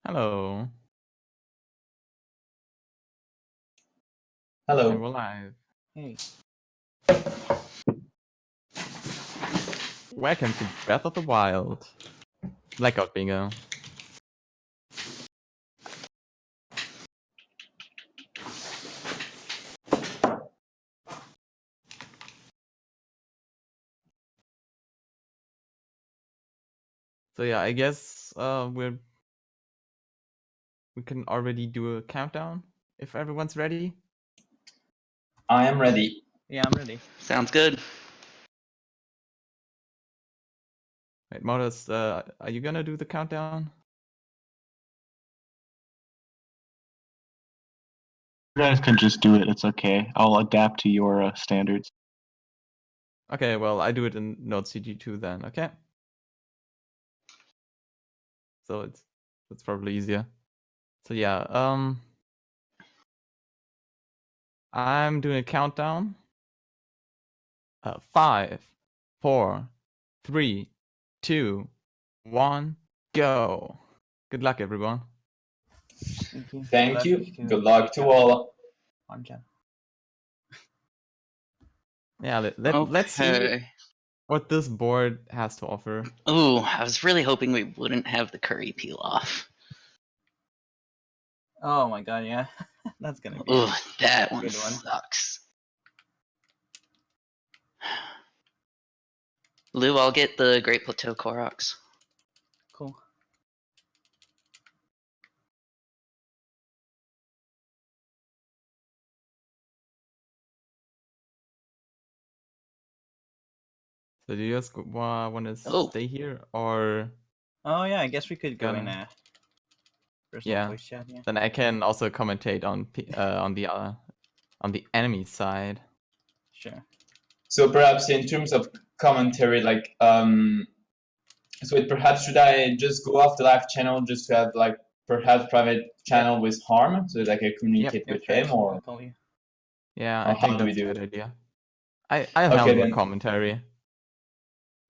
Hello, and Hello. we're live. Hey. Welcome to Breath of the Wild. Blackout Bingo. So yeah, I guess we can already do a countdown if everyone's ready. I am ready. Yeah, I'm ready. Sounds good. Wait, Modus, are you gonna do the countdown? You guys can just do it. It's okay. I'll adapt to your standards. Okay, well I do it in Node CG2 then. Okay. So it's probably easier. So yeah, I'm doing a countdown. 5, 4, 3, 2, 1, go. Good luck, everyone. Thank you. Thank you. Good luck to all. On Jen. Yeah, let's see what this board has to offer. Ooh, I was really hoping we wouldn't have the curry peel off. Oh my god, yeah. That's gonna be Ooh, that one good one. sucks. Lou, I'll get the Great Plateau Koroks. cool. So do you guys want to Oh. stay here or? Oh yeah, I guess we could go in Gonna- personal Yeah. voice chat, yeah. Then I can also commentate on the enemy side. Sure. So perhaps in terms of commentary, like so perhaps should I just go off the live channel just to have like perhaps private channel with Harm so that I can communicate with sure. him, or I'll call you. Yeah, Or I think how do we that's a do good it? idea. I'll Okay, help with then. commentary.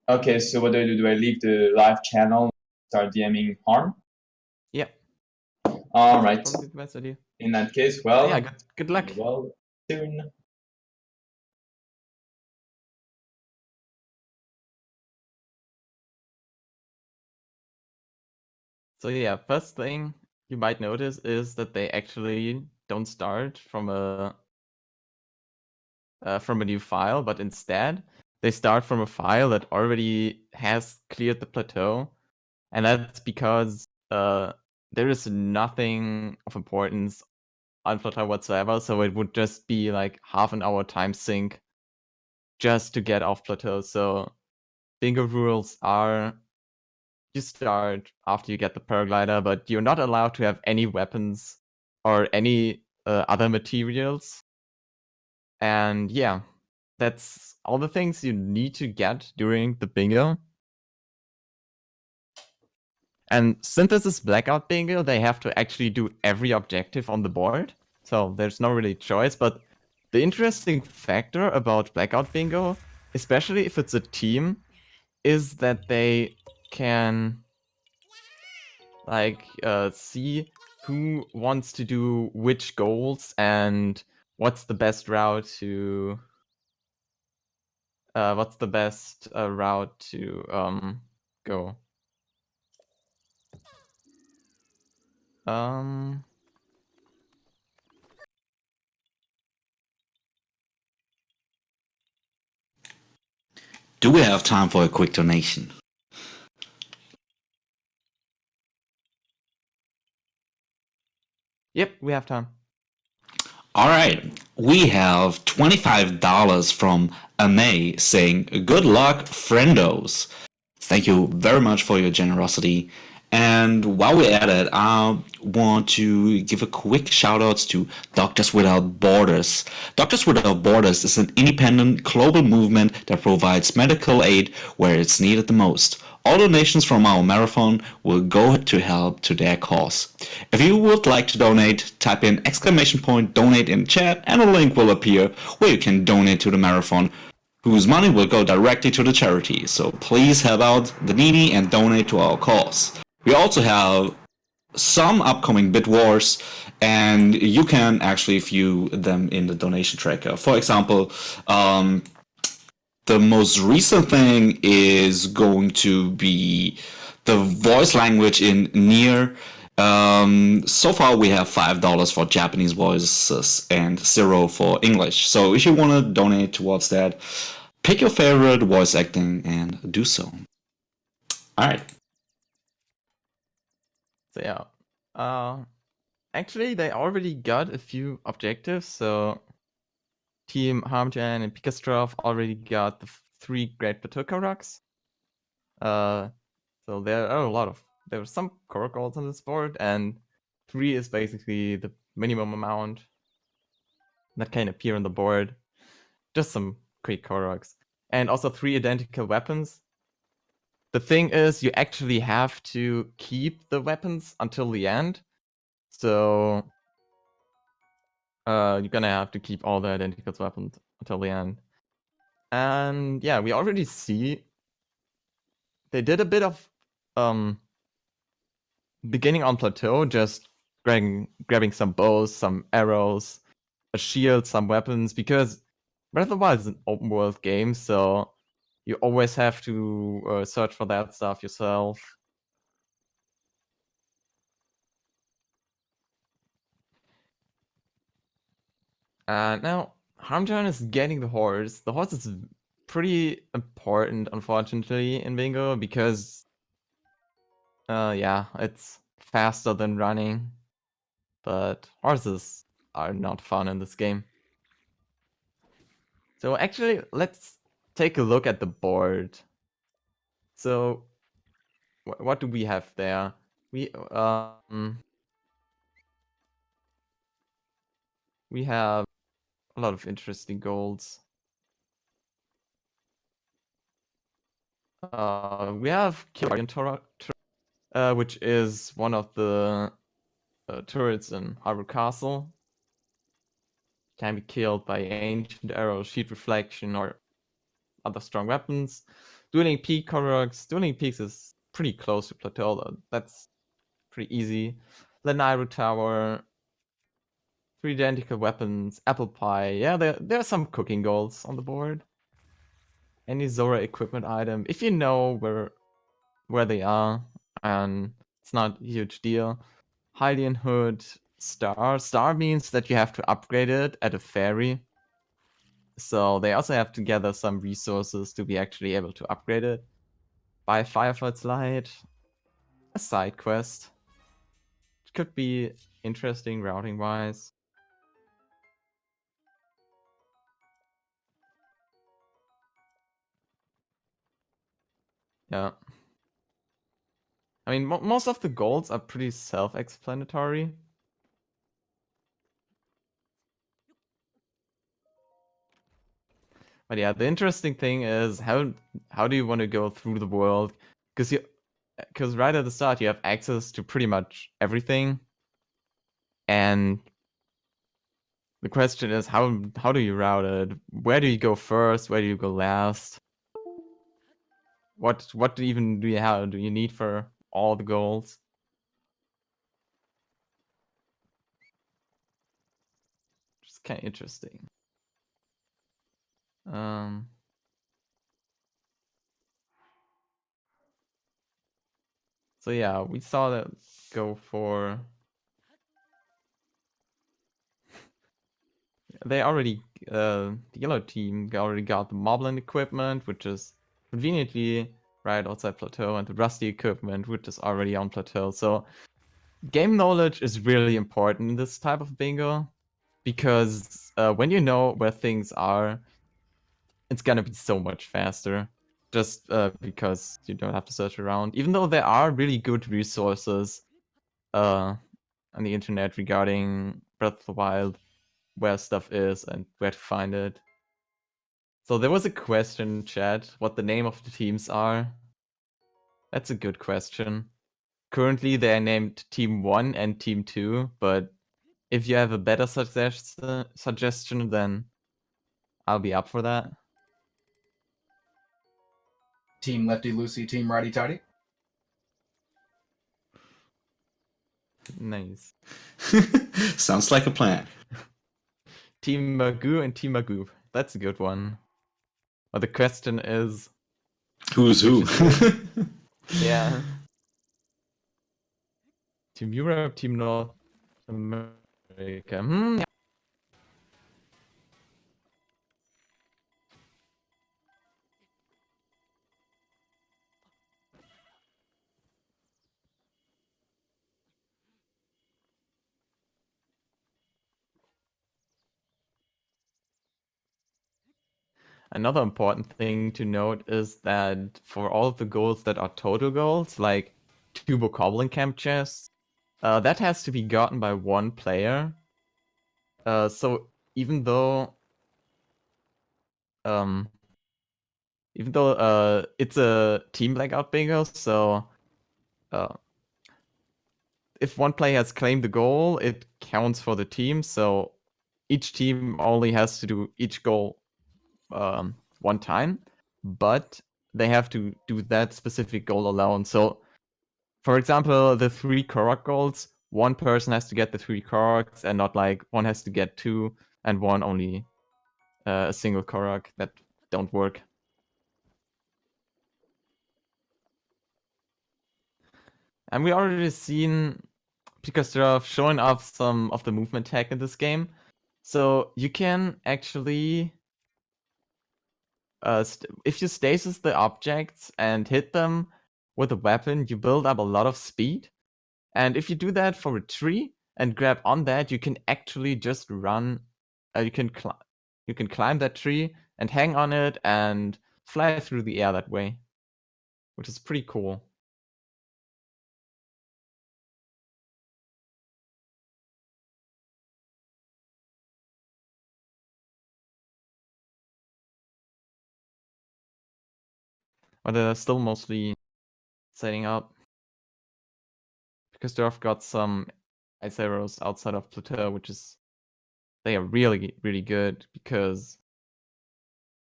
Okay, so what do I do? Do I leave the live channel, start DMing Harm? Yep. All right. Probably the best idea. In that case, well, Yeah, good luck. well, soon. So yeah, first thing you might notice is that they actually don't start from a new file, but instead they start from a file that already has cleared the plateau, and that's because there is nothing of importance on plateau whatsoever, so it would just be like half an hour time sink just to get off plateau. So bingo rules are you start after you get the paraglider, but you're not allowed to have any weapons or any other materials. And yeah, that's all the things you need to get during the bingo. And since this is Blackout Bingo, they have to actually do every objective on the board. So there's no really choice. But the interesting factor about Blackout Bingo, especially if it's a team, is that they can see who wants to do which goals and what's the best route to go. Do we have time for a quick donation? Yep, we have time. All right, we have $25 from Ame saying, "Good luck, friendos." Thank you very much for your generosity. And while we're at it, I want to give a quick shout out to Doctors Without Borders. Doctors Without Borders is an independent global movement that provides medical aid where it's needed the most. All donations from our marathon will go to help to their cause. If you would like to donate, type in !donate in chat and a link will appear where you can donate to the marathon, whose money will go directly to the charity. So please help out the needy and donate to our cause. We also have some upcoming bit wars, and you can actually view them in the donation tracker. For example, the most recent thing is going to be the voice language in Nier. So far, we have $5 for Japanese voices and 0 for English. So if you want to donate towards that, pick your favorite voice acting and do so. All right. So yeah, actually they already got a few objectives. So Team Harmjan and Pikastrov already got the 3 Great Plateau rocks. So there are some core goals on this board, and 3 is basically the minimum amount that can appear on the board. Just some quick core rocks, and also 3 identical weapons. The thing is, you actually have to keep the weapons until the end. So you're gonna have to keep all the identical weapons until the end. And yeah, we already see they did a bit of beginning on plateau, just grabbing some bows, some arrows, a shield, some weapons, because Breath of the Wild is an open world game, so you always have to search for that stuff yourself. Now, Harmjan is getting the horse. The horse is pretty important, unfortunately, in Bingo, because yeah, it's faster than running, but horses are not fun in this game. So actually, let's take a look at the board. So what do we have there? We have a lot of interesting goals. We have Guardian Turret, which is one of the turrets in Hyrule Castle. Can be killed by ancient arrows, sheet reflection, or other strong weapons. Dueling Peak Koroks. Dueling Peaks is pretty close to Plateau, though. That's pretty easy. The Nairo Tower. 3 identical weapons. Apple Pie. Yeah, there are some cooking goals on the board. Any Zora equipment item. If you know where they are, and it's not a huge deal. Hylian Hood. Star. Star means that you have to upgrade it at a ferry. So they also have to gather some resources to be actually able to upgrade it. Buy Fireflight's Light, a side quest. It could be interesting routing wise. Yeah. I mean, most of the goals are pretty self-explanatory. But yeah, the interesting thing is how do you want to go through the world? Because right at the start you have access to pretty much everything, and the question is how do you route it? Where do you go first? Where do you go last? What even do you have? Do you need for all the goals? Just kind of interesting. So yeah, we saw that go for. They already, the yellow team already got the Moblin equipment, which is conveniently right outside Plateau, and the Rusty equipment, which is already on Plateau. So game knowledge is really important in this type of bingo, because when you know where things are, it's gonna be so much faster. Just because you don't have to search around. Even though there are really good resources on the internet regarding Breath of the Wild, where stuff is and where to find it. So there was a question, chat, what the name of the teams are. That's a good question. Currently they're named Team 1 and Team 2, but if you have a better suggestion, then I'll be up for that. Team Lefty Lucy, Team Righty Tighty. Nice. Sounds like a plan. Team Magoo and Team Magoo. That's a good one. But the question is, Who's who? Which yeah. Team Europe, Team North America. Yeah. Another important thing to note is that for all of the goals that are total goals, like Tubo Goblin Camp chests, that has to be gotten by one player. So even though it's a team blackout bingo, so if one player has claimed the goal, it counts for the team. So each team only has to do each goal one time, but they have to do that specific goal alone. So, for example, the 3 Korok goals, one person has to get the 3 Koroks, and not like one has to get 2 and one only a single Korok. That don't work. And we already seen Pikachu showing off some of the movement tech in this game. So you can actually, if you stasis the objects and hit them with a weapon, you build up a lot of speed. And if you do that for a tree and grab on that, you can actually just run. You can climb that tree and hang on it and fly through the air that way, which is pretty cool. But they're still mostly setting up. Because Durf got some ice arrows outside of Plateau, which is, they are really, really good because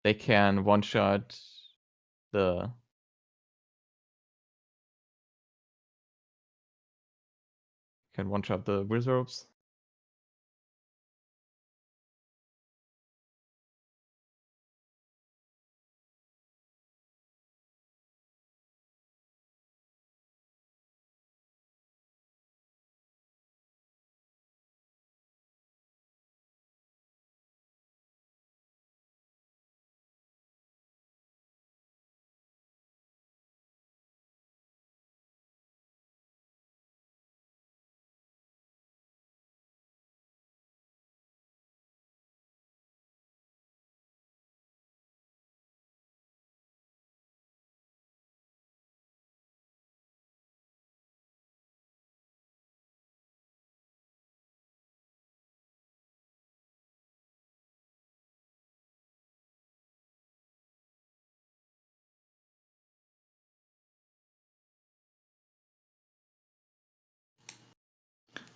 they can one-shot the wizards.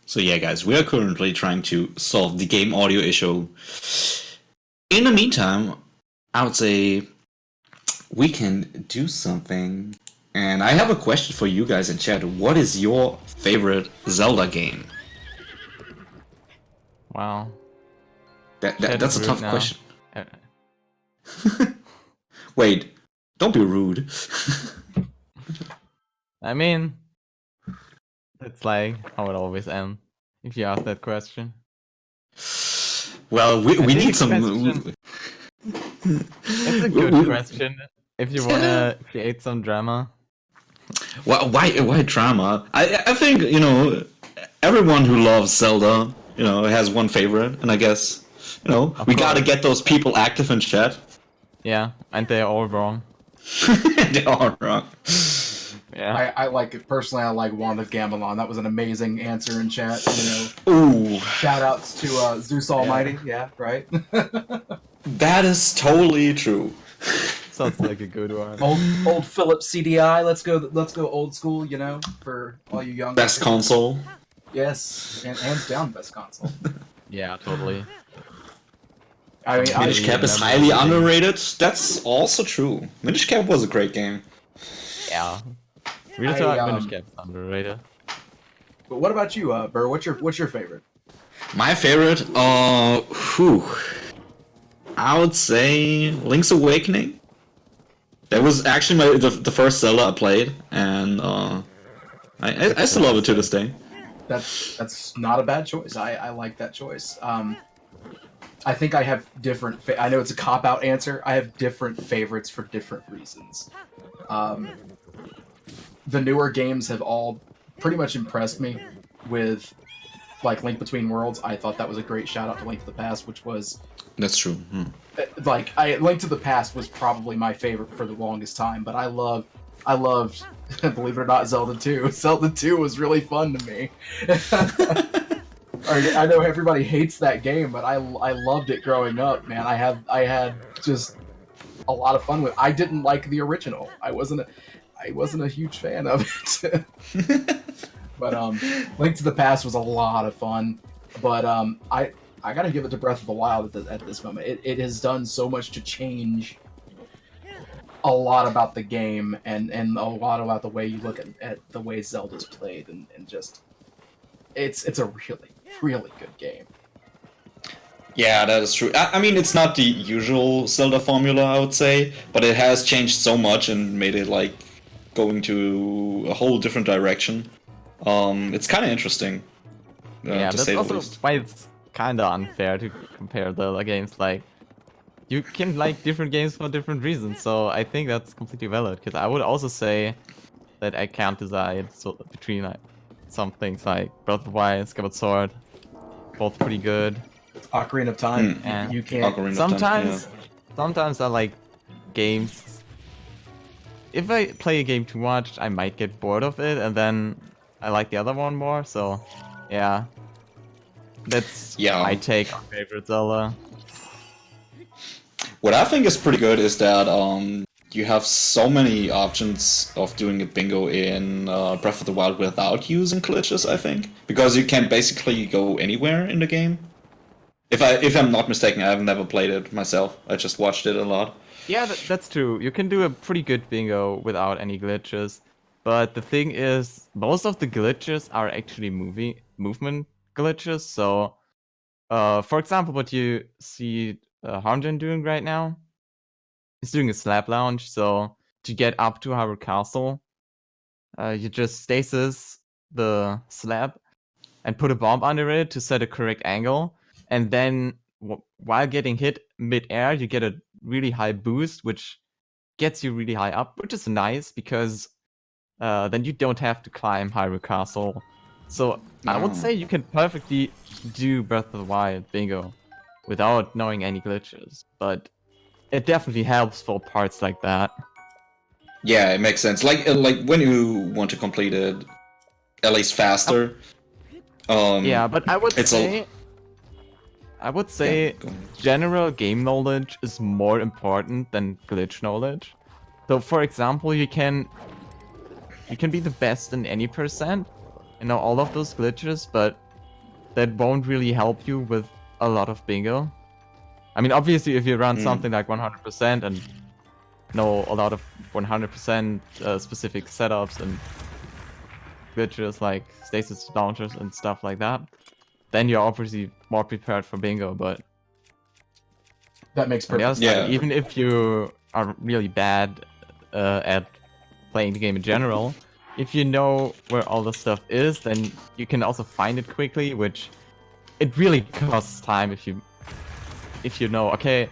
So yeah, guys, we are currently trying to solve the game audio issue. In the meantime, I would say we can do something. And I have a question for you guys in chat. What is your favorite Zelda game? Wow. That's a rude tough now. question. Wait, don't be rude. I mean, it's like how it always ends if you ask that question. Well, we think need the some. question- It's a good question if you wanna create some drama. Why drama? I think, everyone who loves Zelda, has one favorite, and I guess, we gotta course. get those people active in chat. Yeah, and they're all wrong. They are wrong. Yeah. I like it personally. I like Wand of Gamelon. That was an amazing answer in chat. Ooh, Shout outs to Zeus Almighty. Yeah, right. that is totally true. Sounds like a good one. old Philips CDI. Let's go old school. For all you young. Best console. Yes, and hands down best console. Yeah, totally. I mean, Minish Cap is highly underrated. That's also true. Minish Cap was a great game. Yeah. Real talk, Minish Cap's underrated. But what about you, Burr? What's your favorite? My favorite, I would say Link's Awakening. That was actually the first Zelda I played, and I still love it to this day. That's not a bad choice. I like that choice. I think I have different. I know it's a cop out answer. I have different favorites for different reasons. The newer games have all pretty much impressed me with, like, Link Between Worlds. I thought that was a great shout out to Link to the Past, which was That's true. Link to the Past was probably my favorite for the longest time. But I loved, believe it or not, Zelda 2. Zelda 2 was really fun to me. I know everybody hates that game, but I loved it growing up, man. I had just a lot of fun with it. I didn't like the original. I wasn't a huge fan of it. But Link to the Past was a lot of fun. But I gotta give it to Breath of the Wild at this moment. It has done so much to change a lot about the game and a lot about the way you look at the way Zelda's played and just it's a really good game. Yeah, that is true. I mean, it's not the usual Zelda formula, I would say, but it has changed so much and made it like going to a whole different direction. It's kind of interesting. Yeah, to that's say the also least. why it's kind of unfair to compare the other games. Like, you can like different games for different reasons, so I think that's completely valid. Because I would also say that I can't decide between like some things like Breath of the Wild, Skyward Sword, both pretty good. Ocarina of Time, And you can't. Ocarina of Time, sometimes I like games. If I play a game too much, I might get bored of it, and then I like the other one more. So, yeah, that's my take on favorite Zelda. What I think is pretty good is that you have so many options of doing a bingo in Breath of the Wild without using glitches, I think. Because you can basically go anywhere in the game. If I'm not mistaken, I've never played it myself. I just watched it a lot. Yeah, that's true. You can do a pretty good bingo without any glitches. But the thing is, most of the glitches are actually movement glitches. So, for example, what you see Harmden doing right now, he's doing a slap launch. So to get up to Hyrule Castle, you just stasis the slab and put a bomb under it to set a correct angle. And then while getting hit mid-air, you get a really high boost, which gets you really high up, which is nice because then you don't have to climb Hyrule Castle. So I would say you can perfectly do Breath of the Wild bingo without knowing any glitches, but it definitely helps for parts like that. Yeah, it makes sense. Like when you want to complete it, at least faster. Yeah, but I would say Yeah, go ahead. general game knowledge is more important than glitch knowledge. So, for example, you can be the best in any percent, you know, all of those glitches, but that won't really help you with a lot of bingo. I mean, obviously, if you run something like 100% and know a lot of 100% specific setups and glitches like stasis launchers and stuff like that, then you're obviously more prepared for bingo. But That makes on the other perfect side, sense. Yeah. even if you are really bad at playing the game in general, if you know where all the stuff is, then you can also find it quickly, which it really costs time if you know, okay,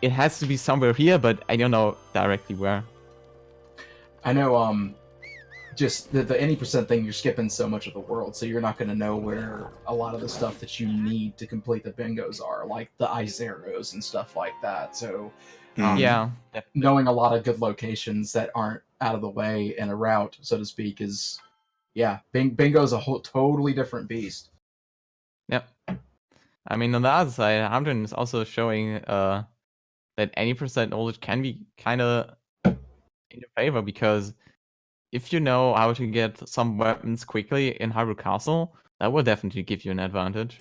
it has to be somewhere here, but I don't know directly where. I know, just the any percent thing, you're skipping so much of the world, so you're not going to know where a lot of the stuff that you need to complete the bingos are, like the ice arrows and stuff like that. So, Yeah. knowing a lot of good locations that aren't out of the way in a route, so to speak, is, yeah, bingo's a whole totally different beast. Yep. I mean, on the other side, Hamden is also showing that any percent knowledge can be kind of in your favor, because if you know how to get some weapons quickly in Hyrule Castle, that will definitely give you an advantage.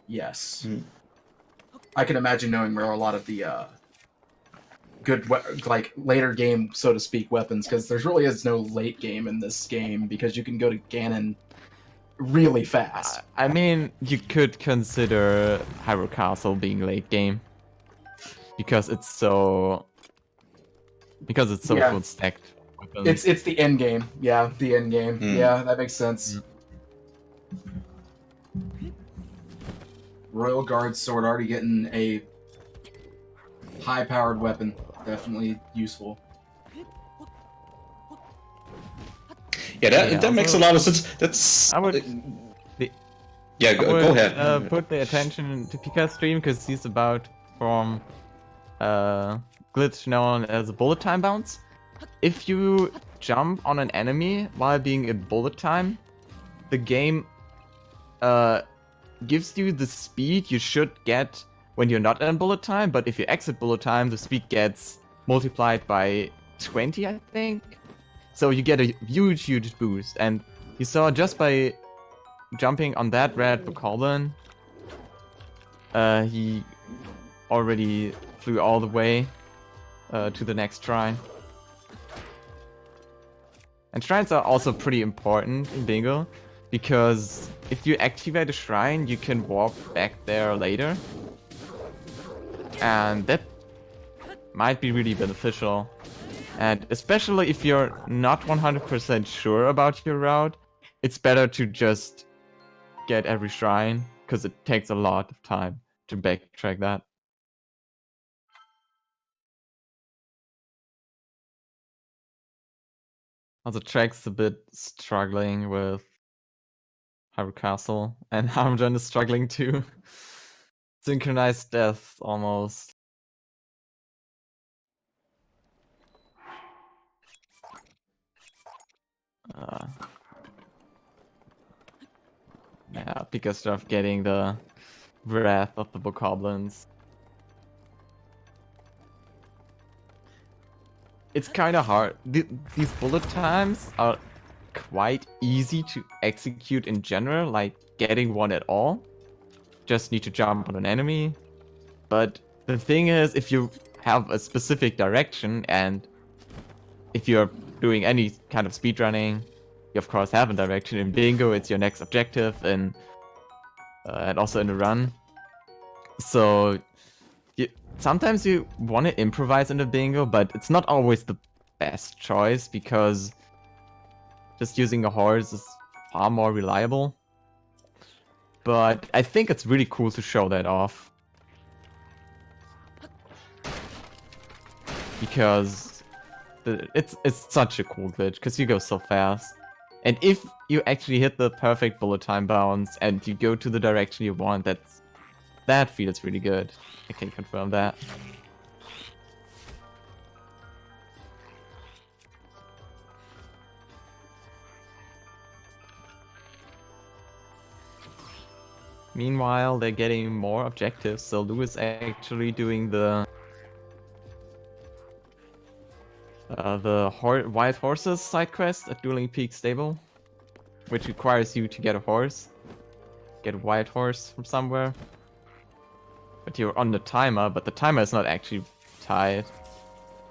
Yes. I can imagine knowing where a lot of the good like later game, so to speak, weapons, because there really is no late game in this game because you can go to Ganon really fast. I mean, you could consider Hyrule Castle being late game because it's so Yeah. full stacked. Weapons. It's the end game. Yeah, the end game. Mm. Yeah, that makes sense. Royal Guard sword already getting a high-powered weapon. Definitely useful. Yeah, Yeah, that makes a although- lot of sense. That's. I would- Yeah, I go would, ahead. put the attention to Pika's stream because he's about to perform glitch known as a bullet time bounce. If you jump on an enemy while being in bullet time, the game gives you the speed you should get when you're not in bullet time, but if you exit bullet time, the speed gets multiplied by 20, I think. So you get a huge boost, and you saw just by jumping on that red Bokoblin, he already flew all the way to the next shrine. And shrines are also pretty important in Bingo, because if you activate a shrine, you can warp back there later. And that might be really beneficial. And especially if you're not 100% sure about your route, it's better to just get every shrine, because it takes a lot of time to backtrack that. Also, Track's a bit struggling with Hyrule Castle, and Harmjan is struggling too. Synchronized death, almost. Yeah, because of getting the wrath of the Bokoblins. It's kind of hard. These bullet times are quite easy to execute in general, like getting one at all. Just need to jump on an enemy. But the thing is, if you have a specific direction, and if you're doing any kind of speedrunning, you of course have a direction. In Bingo, it's your next objective, and also in the run. So sometimes you want to improvise in the Bingo, but it's not always the best choice, because just using a horse is far more reliable. But I think it's really cool to show that off. Because it's such a cool glitch, because you go so fast. And if you actually hit the perfect bullet time bounce and you go to the direction you want, that feels really good. I can confirm that. Meanwhile, they're getting more objectives, so Lou is actually doing the Wild Horses side quest at Dueling Peak Stable, which requires you to get a horse. Get a wild horse from somewhere. But you're on the timer, but the timer is not actually tied.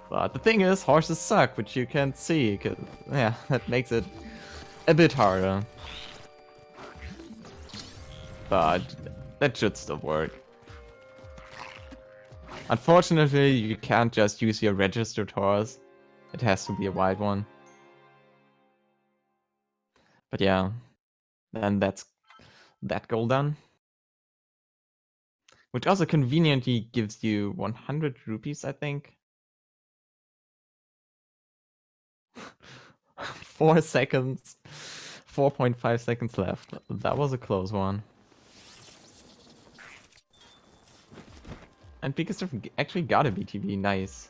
But the thing is, horses suck, which you can see, 'cause, yeah, that makes it a bit harder. But that should still work. Unfortunately, you can't just use your registered horse. It has to be a wild one. But yeah, then that's that goal done. Which also conveniently gives you 100 rupees, I think. 4 seconds. 4.5 seconds left. That was a close one. And Pikachu actually got a BTB, nice.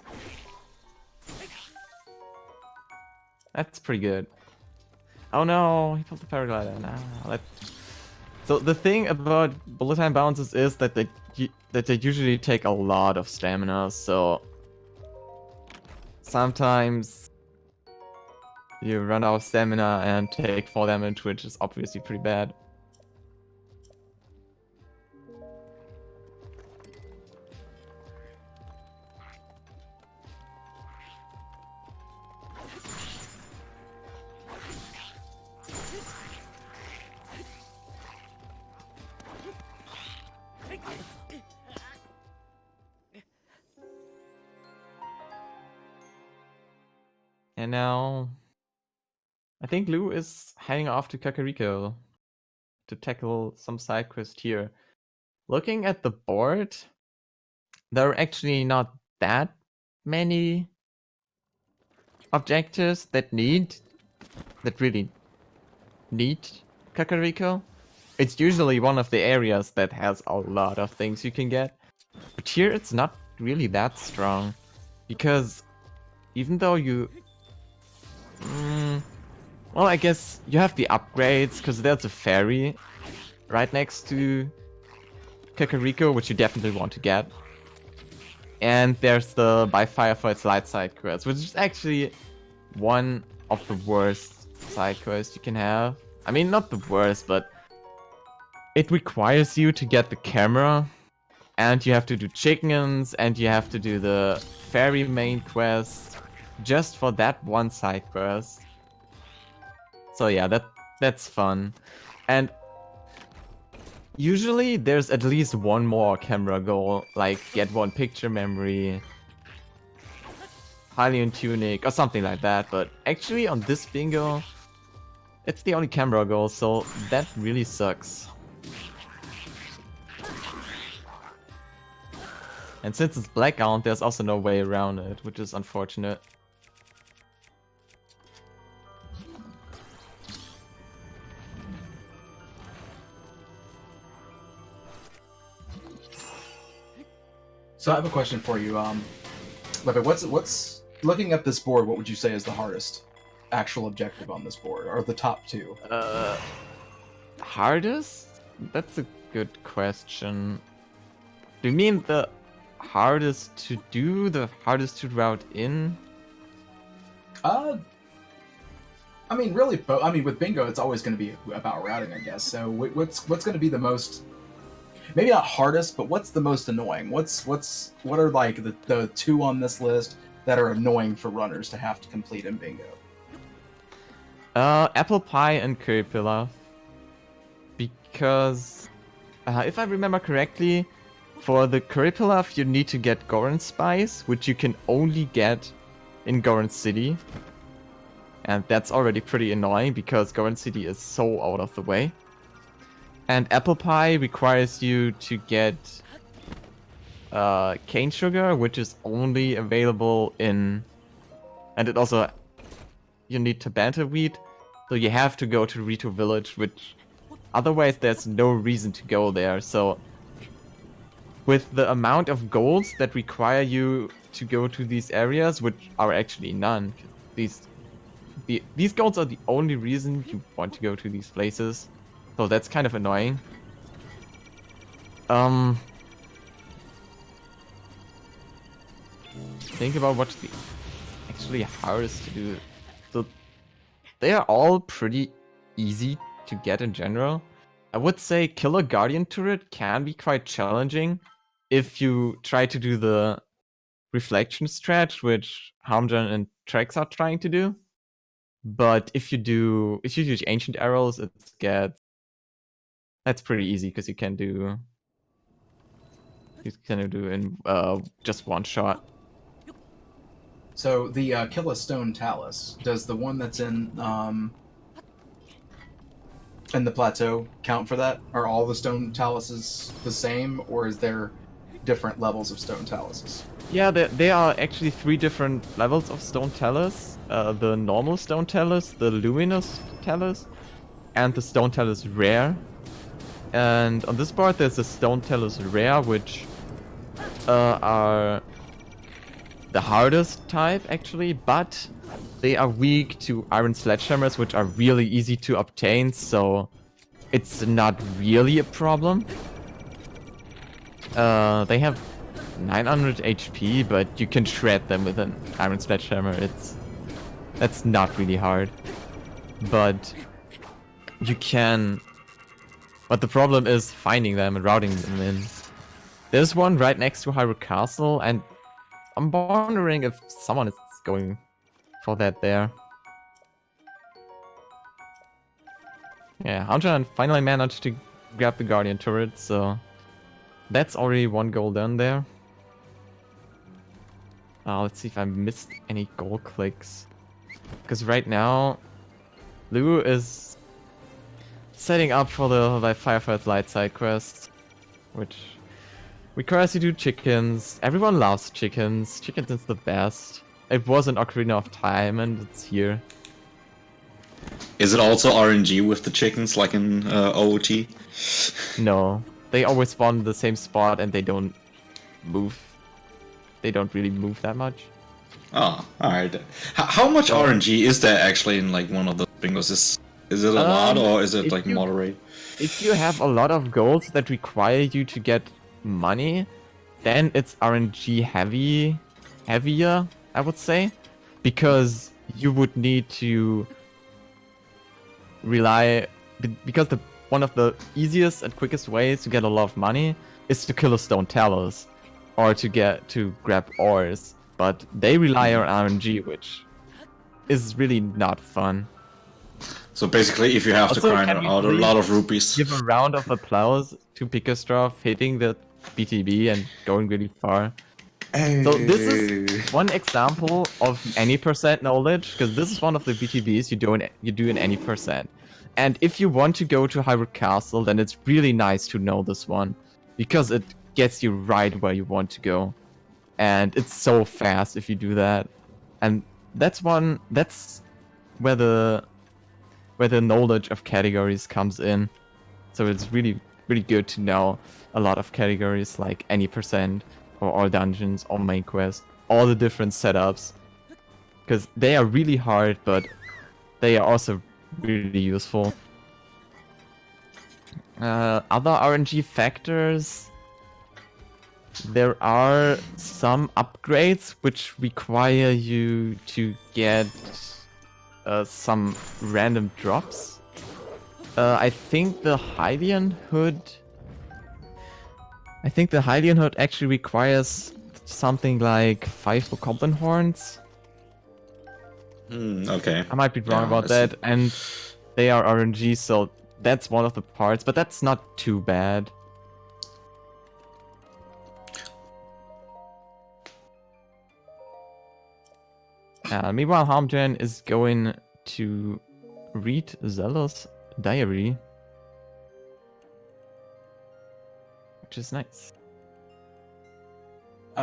That's pretty good. Oh no, he pulled the paraglider. Nah, So the thing about bullet time bounces is that they usually take a lot of stamina, so sometimes you run out of stamina and take 4 damage, which is obviously pretty bad. And now I think Lou is heading off to Kakariko to tackle some side quest here. Looking at the board, there are actually not that many objectives that really need Kakariko. It's usually one of the areas that has a lot of things you can get. But here it's not really that strong. Because even though you... well, I guess you have the upgrades, because there's a ferry right next to Kakariko, which you definitely want to get. And there's the By Fire for its Light side quest, which is actually one of the worst side quests you can have. I mean, not the worst, but it requires you to get the camera, and you have to do chickens, and you have to do the ferry main quest just for that one side quest. So yeah, that's fun. And usually there's at least one more camera goal, like get one picture memory, Hylian tunic, or something like that. But actually on this bingo, it's the only camera goal, so that really sucks. And since it's Blackout, there's also no way around it, which is unfortunate. So I have a question for you. Lepe, what's looking at this board? What would you say is the hardest actual objective on this board, or the top two? Hardest? That's a good question. Do you mean the hardest to do, the hardest to route in? I mean, really, I mean, with bingo, it's always going to be about routing, I guess. So, what's going to be the most, maybe not hardest, but what's the most annoying? What are like the two on this list that are annoying for runners to have to complete in bingo? Apple pie and curry pilaf. Because if I remember correctly, for the curry pilaf you need to get Goron spice, which you can only get in Goron City. And that's already pretty annoying because Goron City is so out of the way. And apple pie requires you to get cane sugar, which is only available in... And it also... You need Tabanta wheat, so you have to go to Rito Village, which... Otherwise there's no reason to go there, so... With the amount of golds that require you to go to these areas, which are actually none, these golds are the only reason you want to go to these places. So that's kind of annoying. Think about what's the actually hardest to do. So they are all pretty easy to get in general. I would say Killer Guardian Turret can be quite challenging if you try to do the reflection stretch, which Harmjan and Trex are trying to do. But if you use Ancient Arrows, that's pretty easy because you can do in just one shot. So the Kill Stone Talus, does the one that's in the plateau count for that? Are all the Stone Taluses the same, or is there different levels of Stone Taluses? Yeah, there are actually 3 different levels of Stone Talus. The normal Stone Talus, the Luminous Talus, and the Stone Talus Rare. And on this board there's a Stone Talus Rare, which are the hardest type actually, but they are weak to Iron Sledgehammers, which are really easy to obtain, so it's not really a problem. They have 900 HP, but you can shred them with an Iron Sledgehammer. That's not really hard. But you can... But the problem is finding them and routing them in. There's one right next to Hyrule Castle, and I'm wondering if someone is going for that there. Yeah, Hamjan finally managed to grab the Guardian Turret, so that's already one goal done there. Let's see if I missed any goal clicks. Because right now, Lou is setting up for the like Fireflies Light side quest, which requires you to do chickens. Everyone loves chickens. Chickens is the best. It was an Ocarina of Time, and it's here. Is it also RNG with the chickens like in OOT? No, they always spawn in the same spot, and they don't move. They don't really move that much. Oh, alright. How much RNG is there actually in like one of the bingos? Is it a lot or is it if like you- moderate? If you have a lot of goals that require you to get money, then it's RNG heavier, I would say, because you would need to rely because one of the easiest and quickest ways to get a lot of money is to kill a stone talus or to grab ores, but they rely on RNG, which is really not fun. So basically, if you have to Also, grind can we out a please lot of rupees. Give a round of applause to Pickastraw hitting the BTB and going really far. So this is one example of any percent knowledge, because this is one of the BTBs you do in any percent. And if you want to go to Hyrule Castle, then it's really nice to know this one, because it gets you right where you want to go. And it's so fast if you do that. And that's where the knowledge of categories comes in. So it's really good to know a lot of categories like any percent or all dungeons or main quest, all the different setups, because they are really hard, but they are also really useful. Other RNG factors, there are some upgrades which require you to get some random drops. I think the Hylian Hood actually requires something like 5 Goblin Horns. Okay. I might be wrong Yeah, about I see. that, and they are RNG, so that's one of the parts, but that's not too bad. Meanwhile, Harmgen is going to read Zelda's diary, which is nice.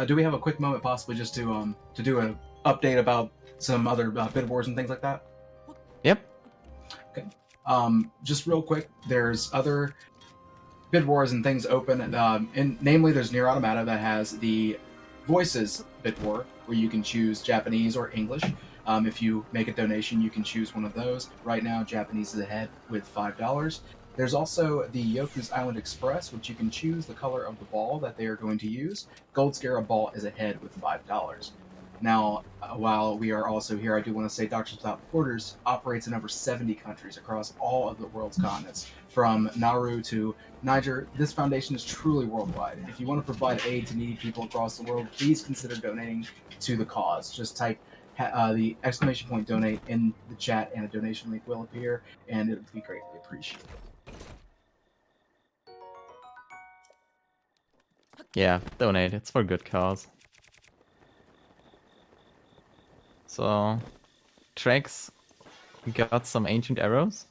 Do we have a quick moment, possibly, just to do an update about some other bid wars and things like that? Yep. Just real quick, there's other bid wars and things open. Namely, there's Nier Automata that has the voices bid war, where you can choose Japanese or English. If you make a donation, you can choose one of those. Right now, Japanese is ahead with $5. There's also the Yoku's Island Express, which you can choose the color of the ball that they are going to use. Gold Scarab Ball is ahead with $5. Now, while we are also here, I do want to say Doctors Without Borders operates in over 70 countries across all of the world's continents, from Nauru to Niger. This foundation is truly worldwide. If you want to provide aid to needy people across the world, please consider donating to the cause. Just type the exclamation point donate in the chat, and a donation link will appear, and it would be greatly appreciated. Yeah, donate. It's for a good cause. So, Trex got some ancient arrows.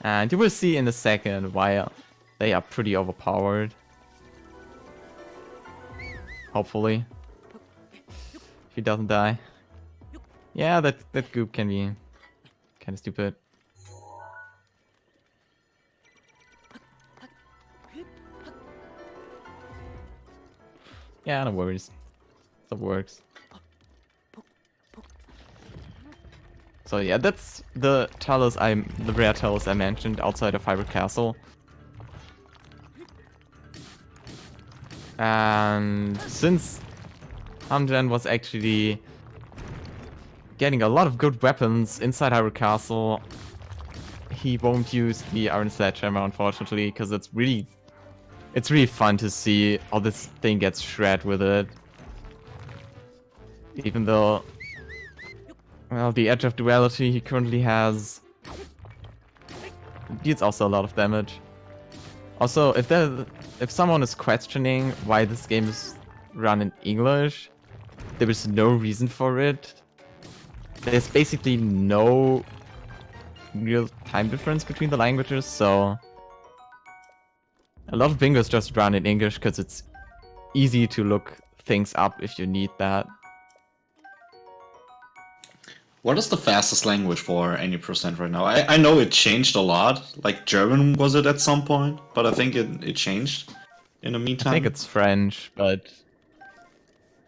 And you will see in a second why they are pretty overpowered. Hopefully. If he doesn't die. Yeah, that goop can be kind of stupid. Yeah, no worries. Stuff works. So yeah, that's the rare talus I mentioned outside of Hyrule Castle. And since Amgen was actually getting a lot of good weapons inside Hyrule Castle, he won't use the Iron Sledgehammer, unfortunately, because it's really fun to see how this thing gets shred with it. Even though, well, the Edge of Duality he currently has deals also a lot of damage. Also, if someone is questioning why this game is run in English, there is no reason for it. there's basically no real time difference between the languages, so a lot of bingos just run in English because it's easy to look things up if you need that. What is the fastest language for any percent right now? I know it changed a lot. Like German was it at some point, but I think it changed in the meantime. I think it's French, but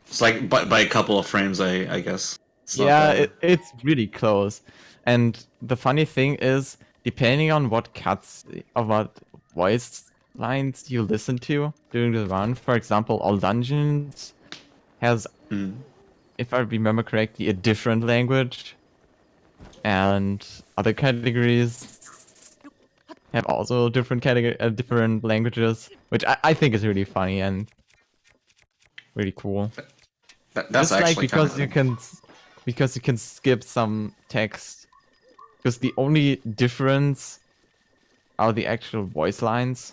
It's like by a couple of frames, I guess. It's not yeah, bad. it's really close. And the funny thing is, depending on what cuts or what voice lines you listen to during the run, for example, All Dungeons has, Mm. if I remember correctly, a different language. And other categories have also different different languages, which I think is really funny and really cool. That's Just like actually because kinda you can skip some text, because the only difference are the actual voice lines,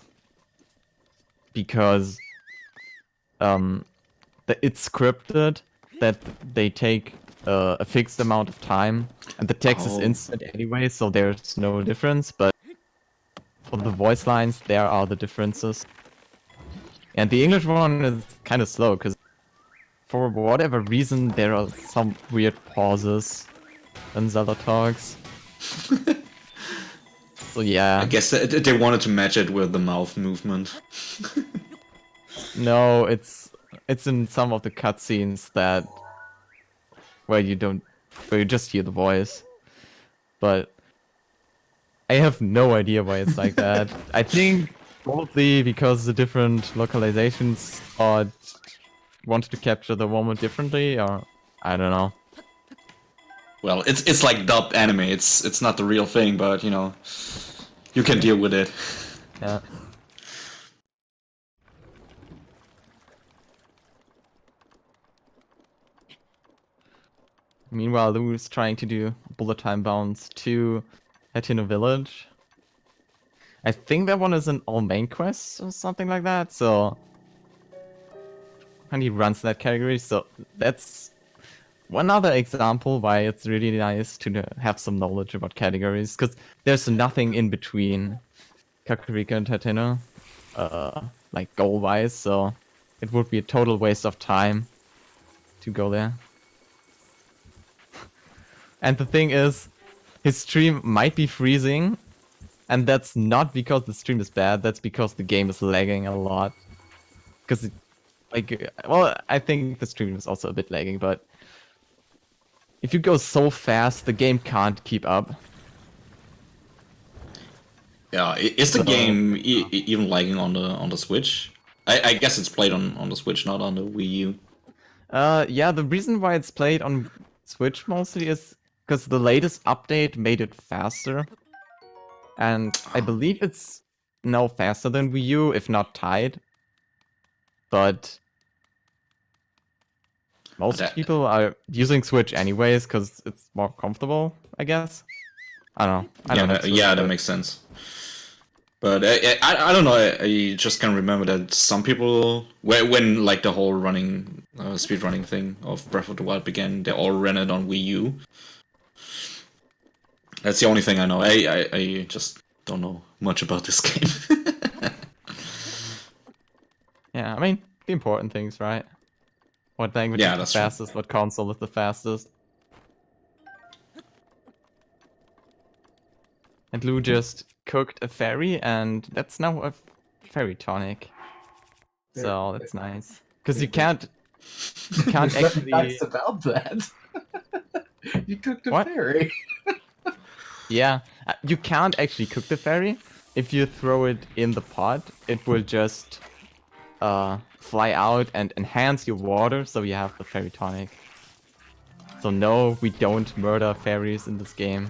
because it's scripted that they take a fixed amount of time, and the text is Oh. instant anyway, so there's no difference. But for the voice lines, there are the differences. And the English one is kind of slow, because for whatever reason, there are some weird pauses when Zelda talks. So yeah. I guess they wanted to match it with the mouth movement. No, it's in some of the cutscenes that where you just hear the voice. But I have no idea why it's like that. I think probably because the different localizations wanted to capture the moment differently, or I don't know. Well, it's like dubbed anime. It's not the real thing, but you know, you can deal with it. Yeah. Meanwhile, Lou is trying to do bullet time bounce to Hatino Village. I think that one is an all main quest or something like that, so... And he runs that category, so that's one other example why it's really nice to have some knowledge about categories, because there's nothing in between Kakariko and Hatino, like goal-wise, so it would be a total waste of time to go there. And the thing is, his stream might be freezing, and that's not because the stream is bad, that's because the game is lagging a lot. Because, well, I think the stream is also a bit lagging, but if you go so fast, the game can't keep up. Yeah, is the game even lagging on the Switch? I guess it's played on the Switch, not on the Wii U. Yeah, the reason why it's played on Switch mostly is because the latest update made it faster. And I believe it's now faster than Wii U, if not tied. But most people are using Switch anyways, because it's more comfortable, I guess. I don't know. I don't know. That makes sense. But I don't know. I just can remember that some people, when like the whole running speedrunning thing of Breath of the Wild began, they all ran it on Wii U. That's the only thing I know. I just don't know much about this game. Yeah, I mean, the important things, right? What language is the fastest, what console is the fastest. And Lou just cooked a fairy, and that's now a fairy tonic. So that's nice. Because you can't actually... Nice about that. You cooked a fairy. Yeah, you can't actually cook the fairy. If you throw it in the pot, it will just fly out and enhance your water, so you have the fairy tonic. So no, we don't murder fairies in this game.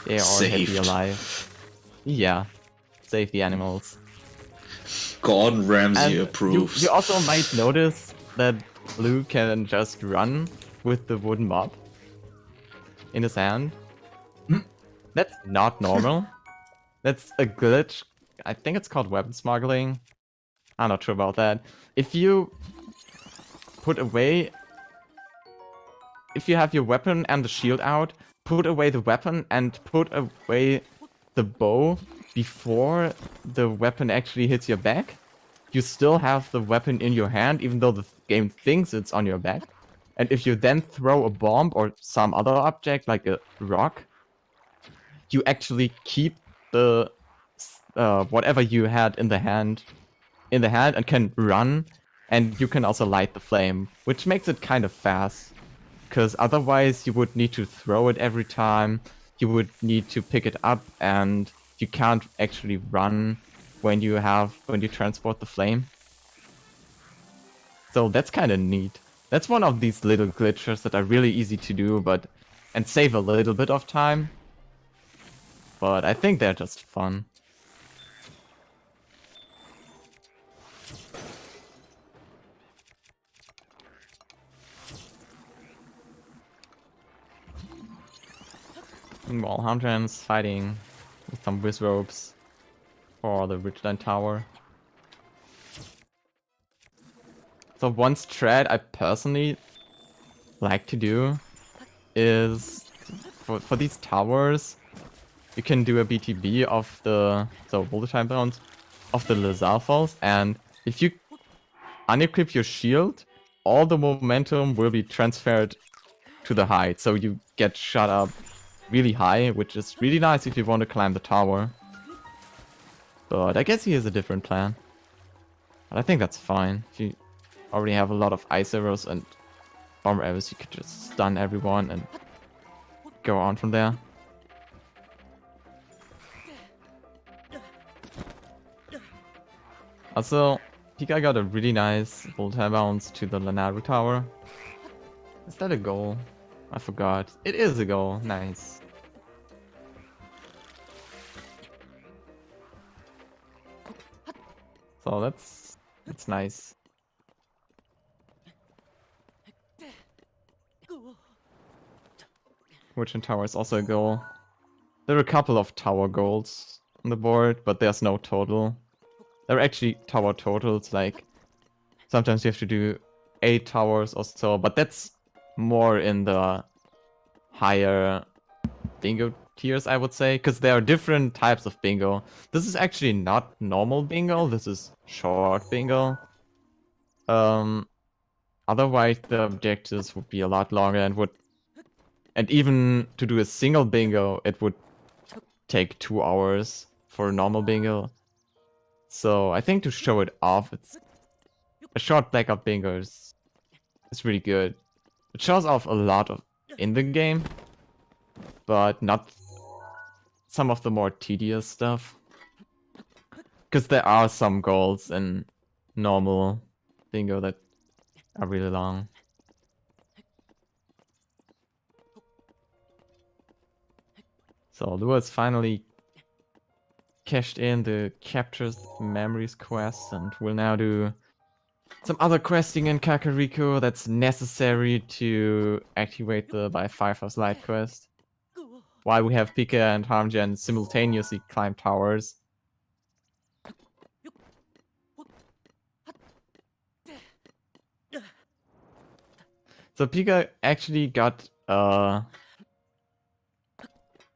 They are happy alive. Yeah, save the animals. Gordon Ramsay approves. You also might notice that Lou can just run with the wooden mob in his hand. That's not normal. That's a glitch. I think it's called weapon smuggling. I'm not sure about that. If you put away... if you have your weapon and the shield out, put away the weapon and put away the bow before the weapon actually hits your back. You still have the weapon in your hand, even though the game thinks it's on your back. And if you then throw a bomb or some other object, like a rock, you actually keep the whatever you had in the hand and can run, and you can also light the flame, which makes it kind of fast. Because otherwise you would need to throw it every time, you would need to pick it up, and you can't actually run when you transport the flame. So that's kind of neat. That's one of these little glitches that are really easy to do, and save a little bit of time. But I think they're just fun. Meanwhile, Hamjan's fighting with some wizropes for the Ridgeline Tower. So one strat I personally like to do is for these towers, you can do a BTB of the volatile bounds of the Lazar Falls, and if you unequip your shield, all the momentum will be transferred to the height, so you get shot up really high, which is really nice if you want to climb the tower. But I guess he has a different plan. But I think that's fine. If you already have a lot of ice arrows and bomber arrows, you could just stun everyone and go on from there. Also, Pika got a really nice volatile bounce to the Lanaru Tower. Is that a goal? I forgot. It is a goal. Nice. So that's nice. Witchin Tower is also a goal. There are a couple of tower goals on the board, but there's no total. There are actually tower totals, like sometimes you have to do 8 towers or so, but that's more in the higher bingo tiers, I would say, because there are different types of bingo. This is actually not normal bingo, this is short bingo. Otherwise the objectives would be a lot longer and even to do a single bingo, it would take 2 hours for a normal bingo. So I think to show it off, it's a short Blackout bingo is really good. It shows off a lot of in the game, but not some of the more tedious stuff. Because there are some goals in normal bingo that are really long. So Lua's finally cashed in the Captures Memories quest and will now do some other questing in Kakariko that's necessary to activate the by Firehouse Light quest. While we have Pika and Harmjan simultaneously climb towers. So Pika actually got a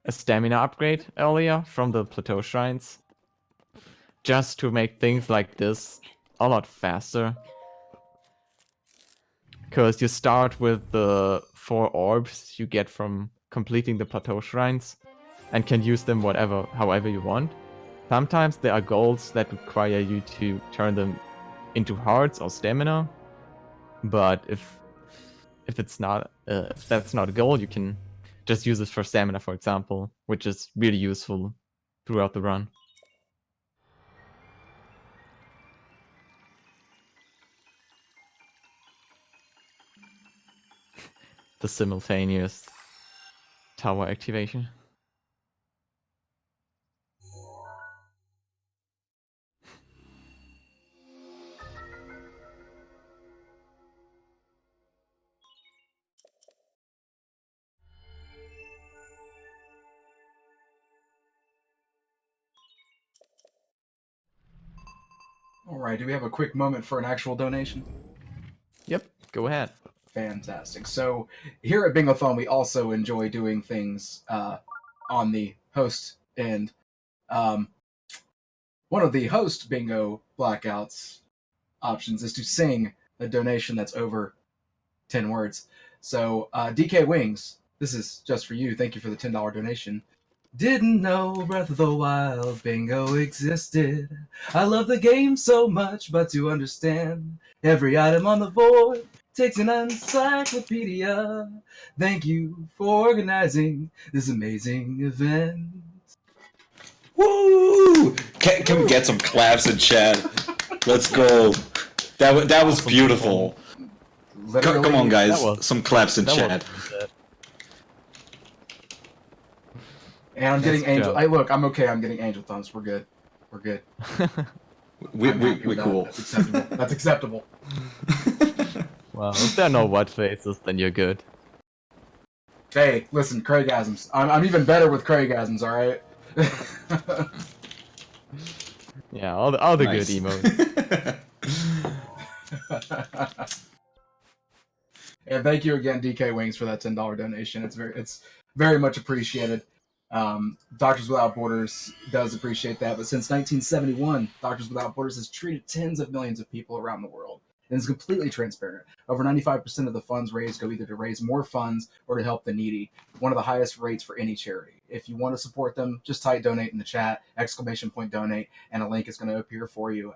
stamina upgrade earlier from the plateau shrines, just to make things like this a lot faster. Because you start with the 4 orbs you get from completing the plateau shrines, and can use them however you want. Sometimes there are goals that require you to turn them into hearts or stamina, but if that's not a goal, you can just use it for stamina, for example, which is really useful throughout the run. The simultaneous tower activation. All right, do we have a quick moment for an actual donation? Yep, go ahead. Fantastic. So here at Bingothon, we also enjoy doing things on the host end. One of the host bingo blackouts options is to sing a donation that's over 10 words. So DK Wings, this is just for you. Thank you for the $10 donation. Didn't know Breath of the Wild bingo existed. I love the game so much, but to understand every item on the board takes an encyclopedia. Thank you for organizing this amazing event. Woo! Can we get some claps in chat? Let's go. That was beautiful. Literally, Come on, guys. That was- Some claps in That chat. was And I'm getting Nice angel. job. Hey, look, I'm okay. I'm getting angel thumbs. We're good. We're good. I'm happy We're with that. cool. That's acceptable. That's acceptable. Well, if there are no what faces, then you're good. Hey, listen, Craigasms. I'm even better with Craigasms. All right. Yeah, all the Nice. good emotes. And thank you again, DK Wings, for that $10 donation. It's very much appreciated. Doctors Without Borders does appreciate that, but since 1971, Doctors Without Borders has treated tens of millions of people around the world. And is completely transparent. Over 95% of the funds raised go either to raise more funds or to help the needy. One of the highest rates for any charity. If you want to support them, just type donate in the chat, ! Donate, and a link is going to appear for you.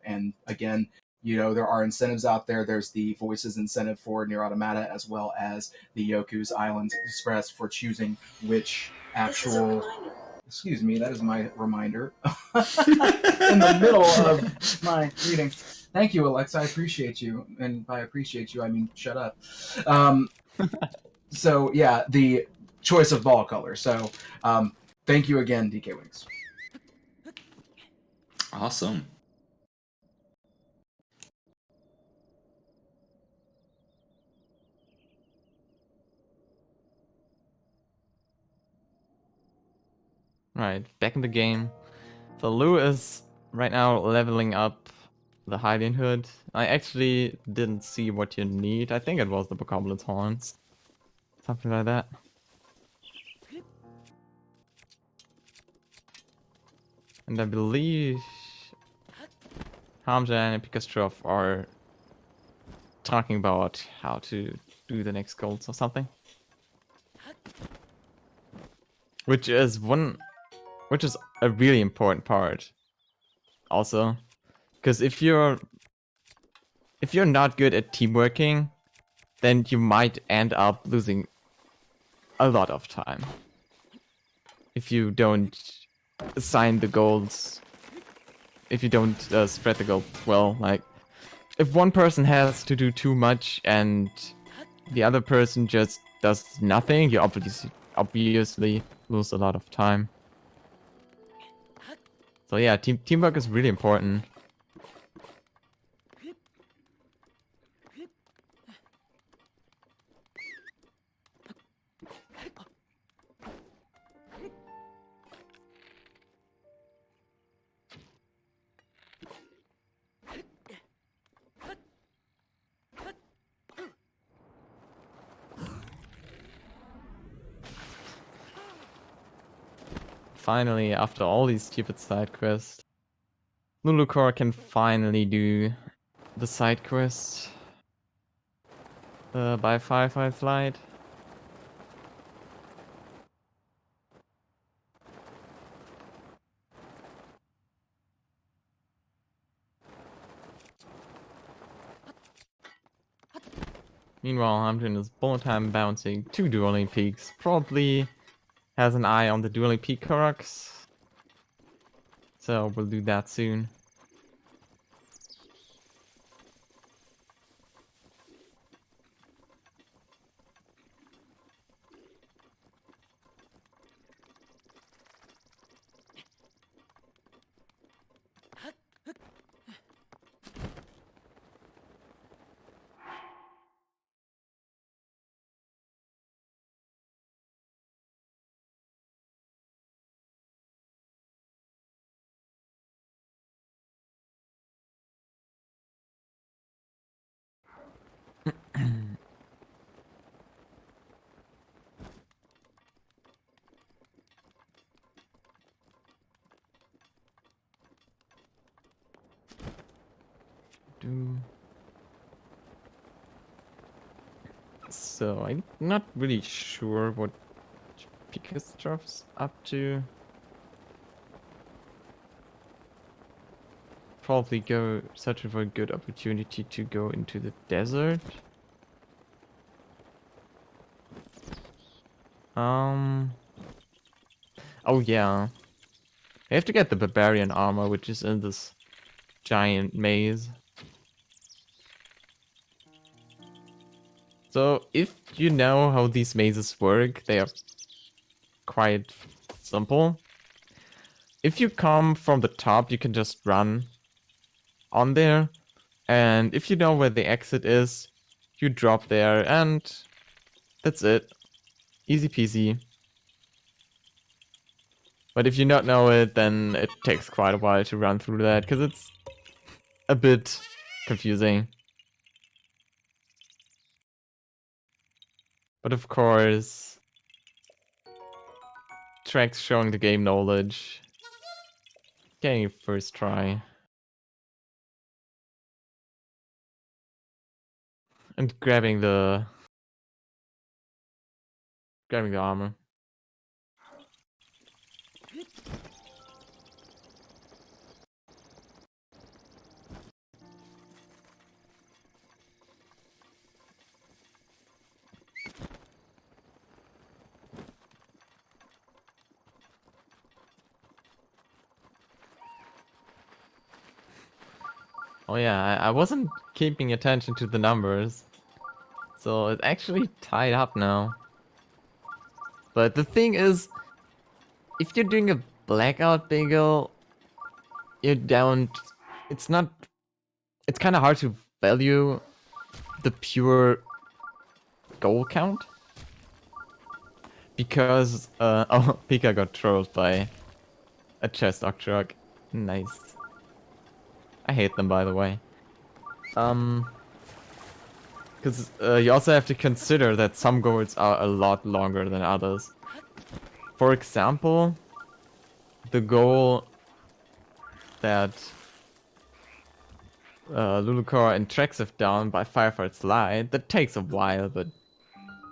And again, there are incentives out there. There's the Voices incentive for Near Automata, as well as the Yoku's Islands Express for choosing which actual. Excuse me, that is my reminder. In the middle of my reading. Thank you, Alexa. I appreciate you. And by appreciate you, I mean shut up. So, yeah, the choice of ball color. So, thank you again, DK Wings. Awesome. Right, back in the game. So Lou is right now leveling up the Hylian Hood. I actually didn't see what you need. I think it was the Bocoblin's Horns. Something like that. And I believe Hamza and Pikastrov are talking about how to do the next goals or something. Which is a really important part. Also, because if you're not good at teamworking, then you might end up losing a lot of time. If you don't assign the goals, if you don't spread the goals well, like if one person has to do too much and the other person just does nothing, you obviously lose a lot of time. So yeah, teamwork is really important. Finally, after all these stupid side quests, Lulucore can finally do the side quest by Firefly Slide. Meanwhile, Hamjin is bullet time bouncing 2 dueling peaks. Probably has an eye on the dueling peak Koroks. So we'll do that soon. So I'm not really sure what Picastrop's up to. Probably go searching for a good opportunity to go into the desert. Oh yeah. I have to get the barbarian armor, which is in this giant maze. So if you know how these mazes work, they are quite simple. If you come from the top, you can just run on there. And if you know where the exit is, you drop there and that's it. Easy peasy. But if you not know it, then it takes quite a while to run through that, because it's a bit confusing. But of course, tracks showing the game knowledge. Getting your first try. And grabbing the armor. Oh yeah, I wasn't keeping attention to the numbers. So it's actually tied up now. But the thing is, if you're doing a blackout bingo, you don't... It's not... It's kind of hard to value the pure goal count. Because, oh, Pika got trolled by a chest truck. Nice. I hate them, by the way. Because you also have to consider that some goals are a lot longer than others. For example, the goal that Lulucor and Trex have done by Firefight Slide, that takes a while, but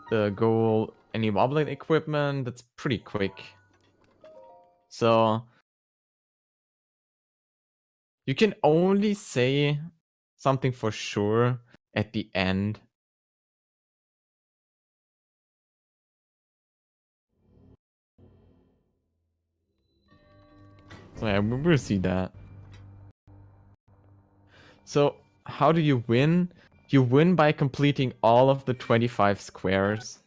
the goal any wobbling equipment, that's pretty quick. So you can only say something for sure at the end. So yeah, we'll see that. So how do you win? You win by completing all of the 25 squares.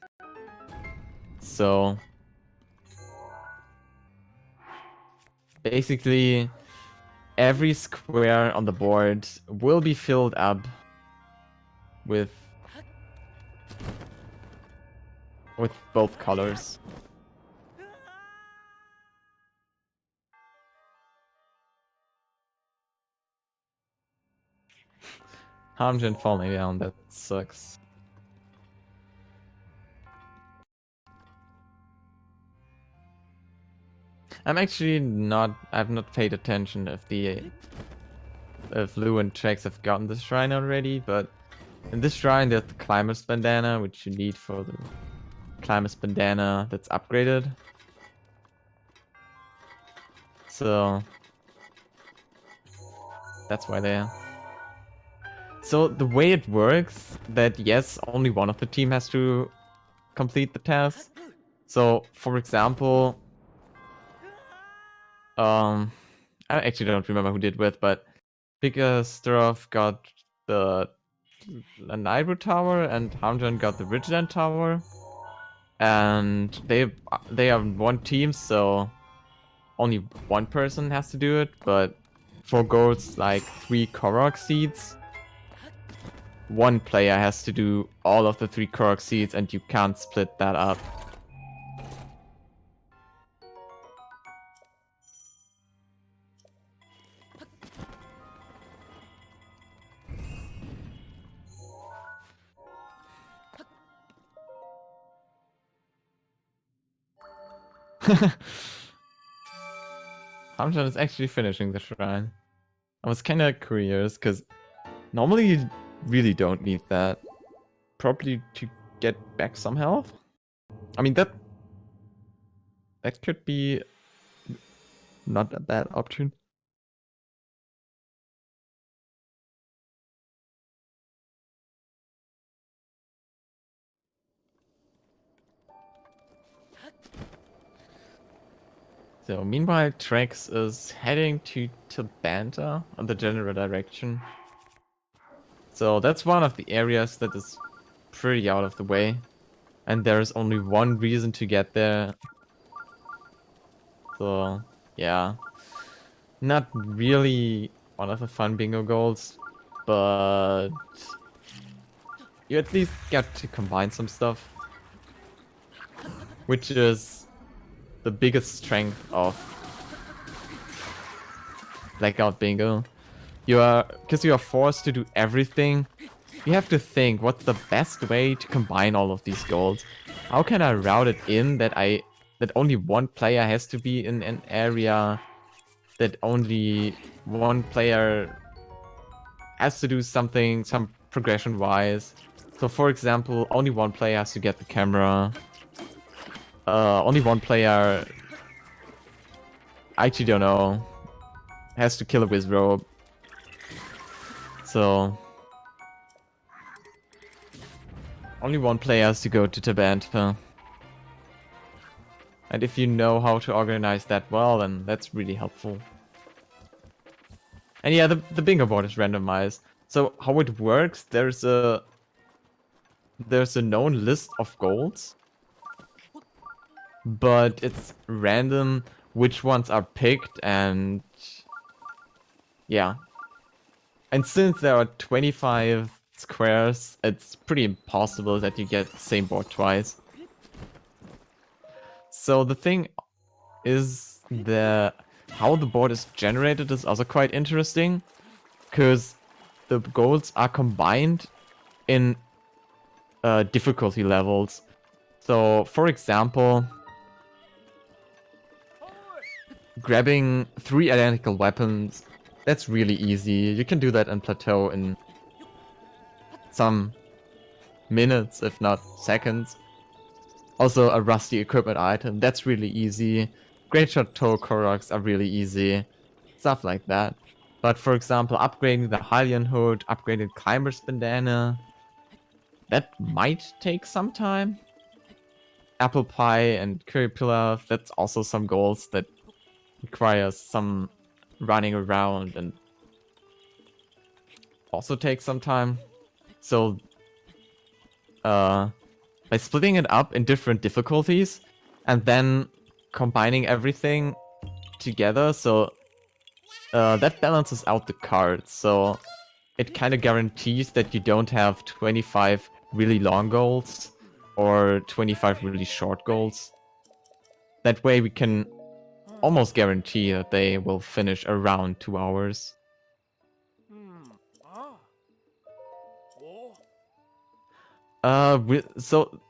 So basically every square on the board will be filled up with both colors. Hamjin falling down, that sucks. I'm actually not... I've not paid attention if Lou and Trex have gotten this shrine already, but in this shrine there's the Climber's Bandana, which you need for the Climber's Bandana that's upgraded. So that's why they are. So the way it works, that yes, only one of the team has to complete the task. So for example, I actually don't remember who did with, but Bickerstruff got the Nairu Tower and Hamjan got the Ridgeland Tower. And they are one team, so only one person has to do it, but for goals like 3 Korok seeds, one player has to do all of the 3 Korok seeds and you can't split that up. Hamjan is actually finishing the shrine. I was kinda curious, because Normally you really don't need that. Probably to get back some health. I mean that could be not a bad option. So meanwhile, Trex is heading to Tabanta on the general direction. So that's one of the areas that is pretty out of the way. And there's only one reason to get there. So, yeah. Not really one of the fun bingo goals, but you at least get to combine some stuff. Which is the biggest strength of Blackout Bingo. Because you are forced to do everything, you have to think what's the best way to combine all of these goals. How can I route it in that only one player has to be in an area, that only one player has to do something, some progression wise. So for example, only one player has to get the camera. Only one player, I actually don't know, has to kill a wizrobe. So only one player has to go to Tabanta. And if you know how to organize that well, then that's really helpful. And yeah, the bingo board is randomized. So how it works, there's a known list of goals, but it's random which ones are picked, and yeah. And since there are 25 squares, it's pretty impossible that you get the same board twice. So the thing is, how the board is generated is also quite interesting, because the goals are combined in difficulty levels. So, for example, grabbing 3 identical weapons, that's really easy. You can do that in Plateau in some minutes, if not seconds. Also, a rusty equipment item, that's really easy. Great Chateau Koroks are really easy. Stuff like that. But for example, upgrading the Hylian Hood, upgrading Climber's Bandana, that might take some time. Apple Pie and Curry Pilaf, that's also some goals that require some running around and also take some time. So, by splitting it up in different difficulties and then combining everything together, so that balances out the cards. So it kind of guarantees that you don't have 25 really long goals or 25 really short goals. That way we can almost guarantee that they will finish around 2 hours. So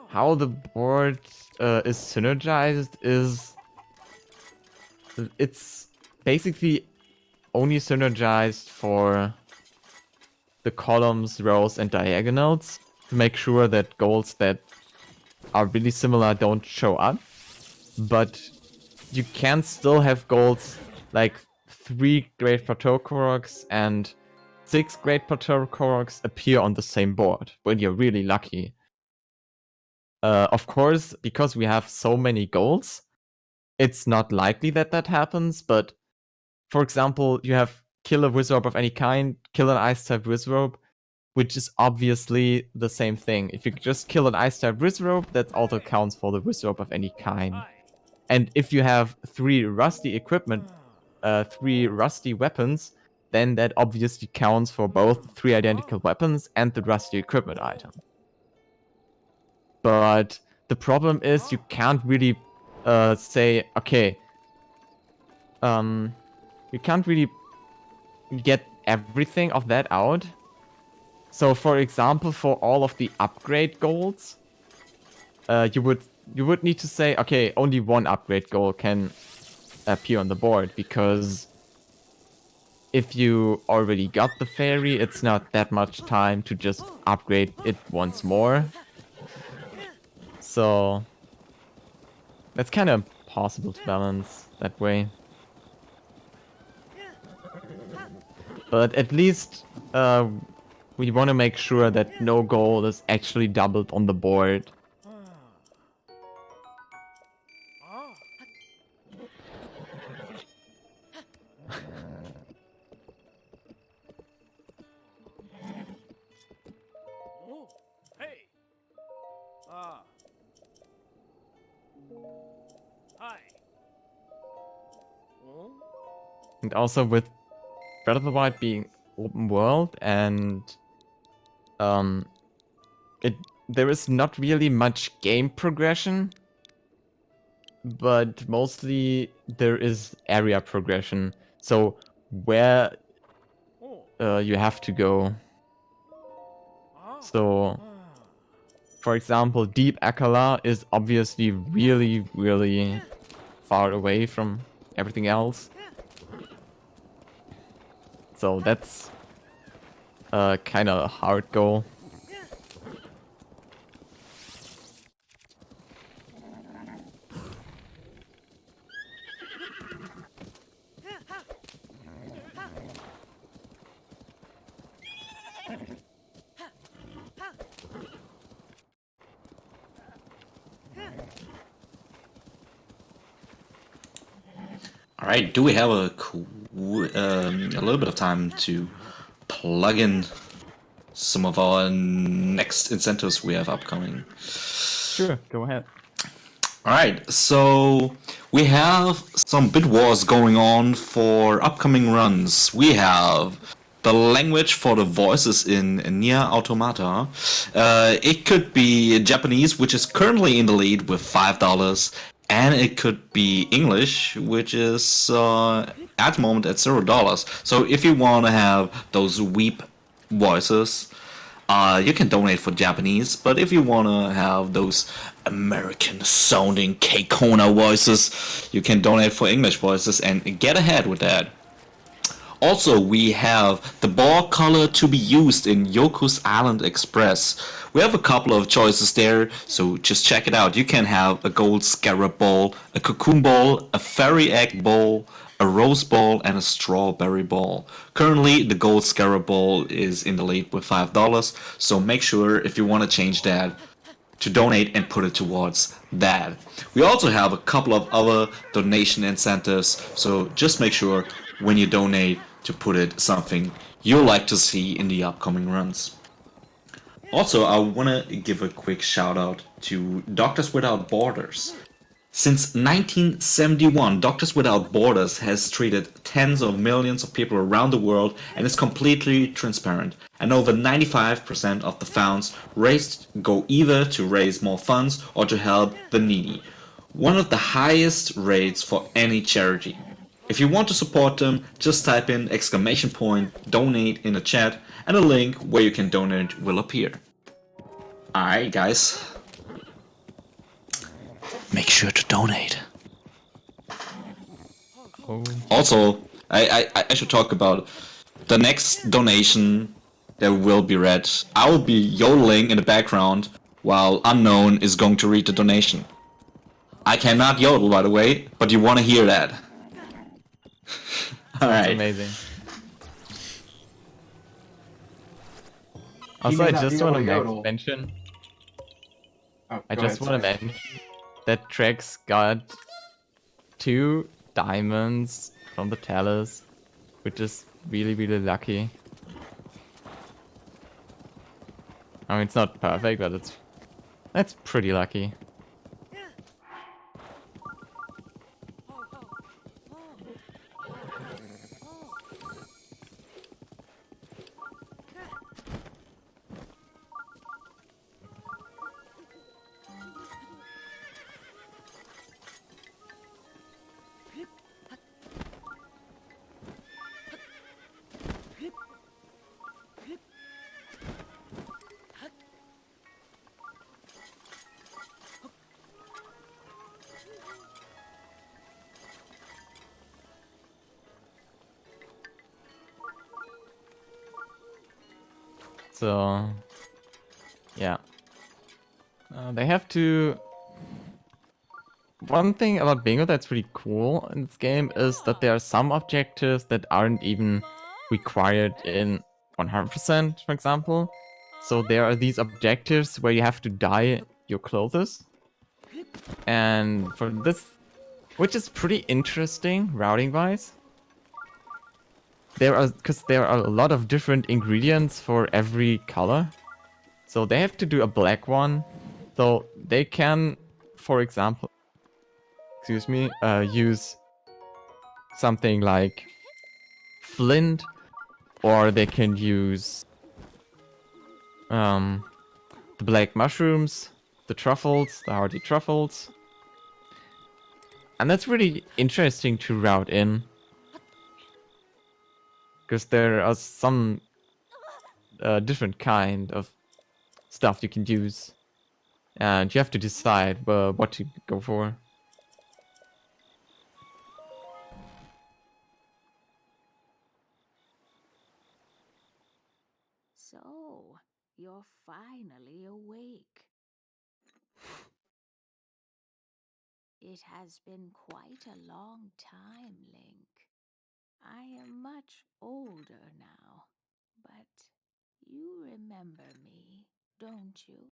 how the board is synergized is it's basically only synergized for the columns, rows, and diagonals to make sure that goals that are really similar don't show up. But you can still have goals like 3 Great Plateau Koroks and 6 Great Plateau Koroks appear on the same board when you're really lucky. Of course, because we have so many goals, it's not likely that that happens, but for example, you have kill a wizrobe of any kind, kill an ice-type wizrobe, which is obviously the same thing. If you just kill an ice-type wizrobe, that also counts for the wizrobe of any kind. And if you have 3 rusty equipment, 3 rusty weapons, then that obviously counts for both 3 identical weapons and the rusty equipment item. But the problem is you can't really say, okay, you can't really get everything of that out. So for example, for all of the upgrade goals, you would need to say, okay, only one upgrade goal can appear on the board, because if you already got the fairy, it's not that much time to just upgrade it once more. So that's kind of possible to balance that way. But at least we want to make sure that no goal is actually doubled on the board. And also with Breath of the Wild being open world and there is not really much game progression, but mostly there is area progression. So where you have to go. So, for example, Deep Akala is obviously really, really far away from everything else. So that's kind of a hard goal. All right, do we have a little bit of time to plug in some of our next incentives we have upcoming? Sure, go ahead. All right, so we have some bid wars going on for upcoming runs. We have the language for the voices in Nier Automata. It could be Japanese, which is currently in the lead with $5, and it could be English, which is at the moment at $0. So if you want to have those weep voices, you can donate for Japanese, but if you want to have those American sounding Keikona voices, you can donate for English voices and get ahead with that. Also, we have the ball color to be used in Yoku's Island Express. We have a couple of choices there, so just check it out. You can have a gold scarab ball, a cocoon ball, a fairy egg ball, a rose ball, and a strawberry ball. Currently, the gold scarab ball is in the lead with $5, so make sure if you want to change that to donate and put it towards that. We also have a couple of other donation incentives, so just make sure when you donate to put it something you'll like to see in the upcoming runs. Also, I want to give a quick shout out to Doctors Without Borders. Since 1971, Doctors Without Borders has treated tens of millions of people around the world and is completely transparent. And over 95% of the funds raised go either to raise more funds or to help the needy. One of the highest rates for any charity. If you want to support them, just type in !donate in the chat and a link where you can donate will appear. Alright guys, make sure to donate. Oh. Also, I should talk about the next donation that will be read. I will be yodeling in the background while Unknown is going to read the donation. I cannot yodel, by the way, but you want to hear that. That's Alright. amazing. He Also, may I not just be want able to to yodel. mention. Oh, I go just ahead, want to sorry. mention that Trex got 2 diamonds from the Talus, which is really, really lucky. I mean, it's not perfect, but that's pretty lucky. So, yeah. They have to... One thing about Bingo that's pretty cool in this game is that there are some objectives that aren't even required in 100%, for example. So there are these objectives where you have to dye your clothes. And for this, which is pretty interesting routing-wise. Because there are a lot of different ingredients for every color. So they have to do a black one. So they can, for example, use something like flint, or they can use the black mushrooms, the truffles, the hardy truffles. And that's really interesting to route in. Because there are some different kind of stuff you can use. And you have to decide what to go for. So, you're finally awake. It has been quite a long time, Link. I am much older now, but you remember me, don't you?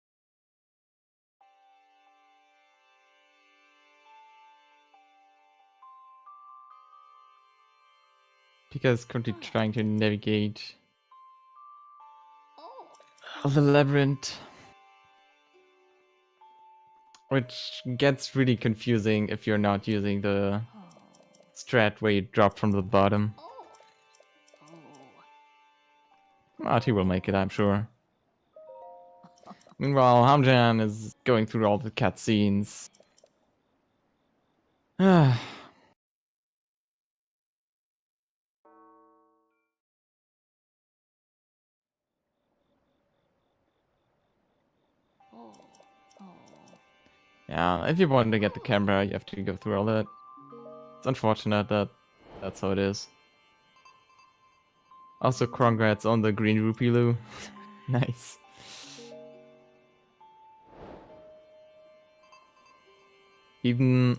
Because currently trying to navigate the labyrinth. Which gets really confusing if you're not using the strat where you drop from the bottom. But he will make it, I'm sure. Meanwhile, Hamjan is going through all the cutscenes. Yeah, if you want to get the camera, you have to go through all that. It's unfortunate that that's how it is. Also, congrats on the green rupee, Lou. Nice. Even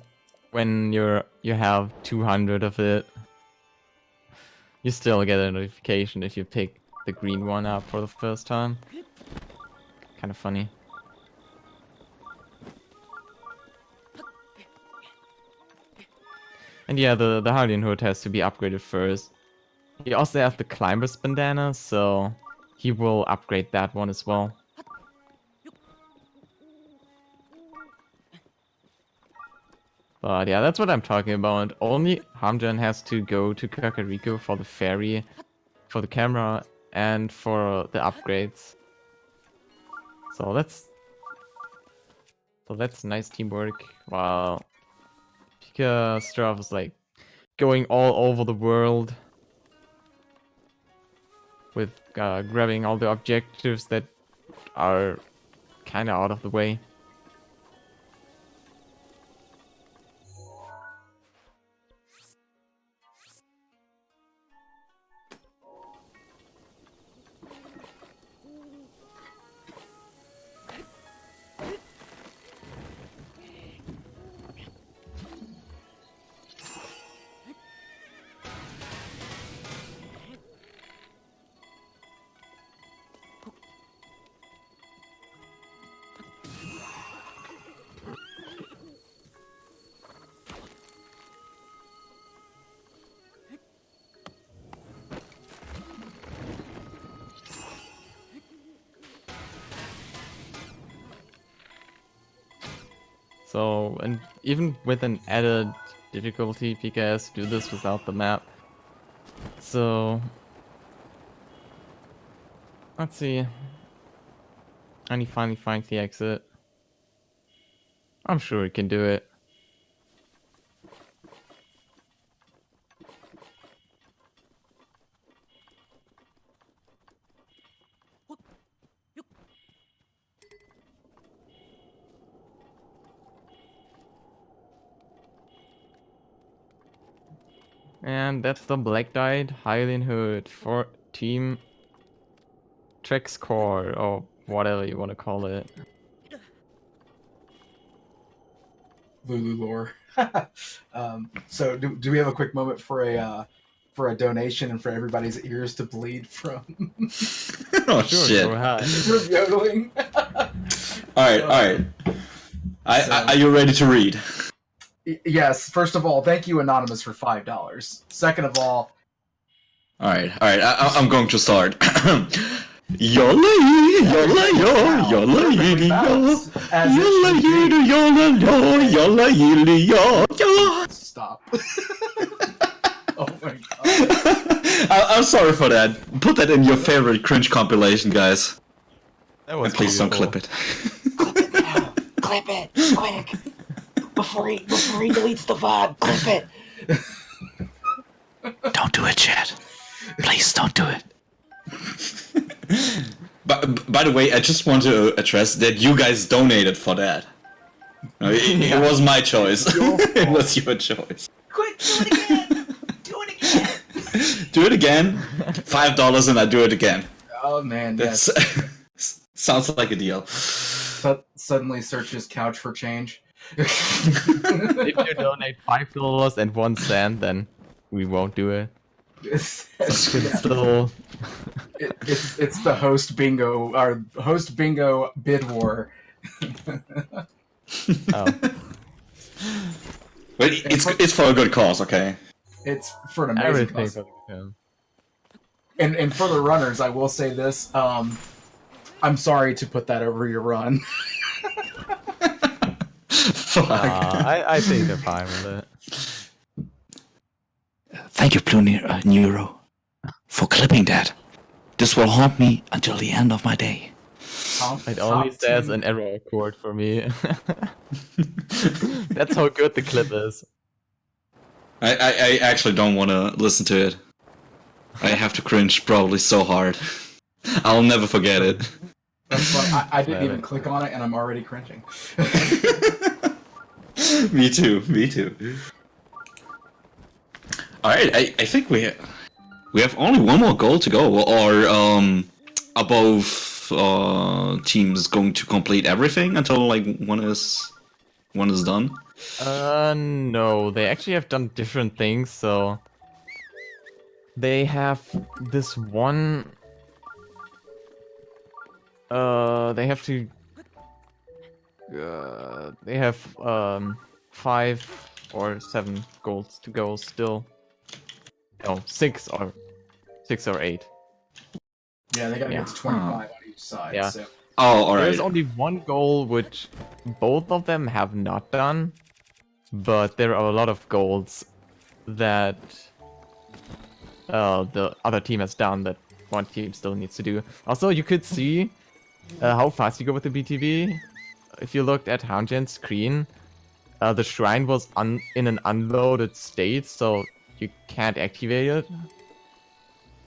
when you have 200 of it, you still get a notification if you pick the green one up for the first time. Kind of funny. And yeah, the Hardian Hood has to be upgraded first. He also has the Climber's Bandana, so he will upgrade that one as well. But yeah, that's what I'm talking about. Only Hamjan has to go to Kakariko for the ferry, for the camera, and for the upgrades. So that's nice teamwork. While Pika Strav is like going all over the world with grabbing all the objectives that are kind of out of the way. So, and even with an added difficulty, Pika has to do this without the map. So, let's see. And he finally finds the exit. I'm sure he can do it. And that's the black dyed Hylian Hood for Team track score or whatever you want to call it. Lulu lore. So do we have a quick moment for a donation and for everybody's ears to bleed from Oh Sure, shit! go ahead. from yodeling? All right. Are you ready to read? Yes. First of all, thank you, Anonymous, for $5. Second of all, All right. I'm going to start. Yola yola yo yola yili yo as it yola should be. yili yola yo yola yili yo yo. Stop. Oh my god. I'm sorry for that. Put that in your favorite cringe compilation, guys. That was And please don't beautiful. clip it. Clip it, quick! Before he deletes the VOD, clip it! Don't do it, Chad. Please don't do it. But by the way, I just want to address that you guys donated for that. No, it was my choice. It was your choice. Quick, do it again! Do it again! Do it again. $5 and I do it again. Oh man, yes. That's, sounds like a deal. Suddenly searches couch for change. If you donate $5 and 1 cent, then we won't do it. It's Still, it's the host bingo, our host bingo bid war. oh. But it's for a good cause, okay? It's for an amazing Everything cause. for the film. And for the runners, I will say this: I'm sorry to put that over your run. Fuck. I think they're fine with it. Thank you, Blue Neuro, for clipping that. This will haunt me until the end of my day. It only says an error chord for me. That's how good the clip is. I actually don't want to listen to it. I have to cringe probably so hard. I'll never forget it. That's why I didn't even click on it, and I'm already cringing. Me too. Alright, I think we have only one more goal to go, or above teams going to complete everything until like one is done. No, they actually have done different things, so they have this one they have to they have 5 or 7 goals to go still. No, 6 or 8. Yeah, they gotta Yeah. get to 25 on each side. Yeah. So. Oh, alright. There's only one goal which both of them have not done, but there are a lot of goals that the other team has done that one team still needs to do. Also, you could see how fast you go with the BTV. If you looked at Houndjan's screen, the shrine was in an unloaded state, so you can't activate it,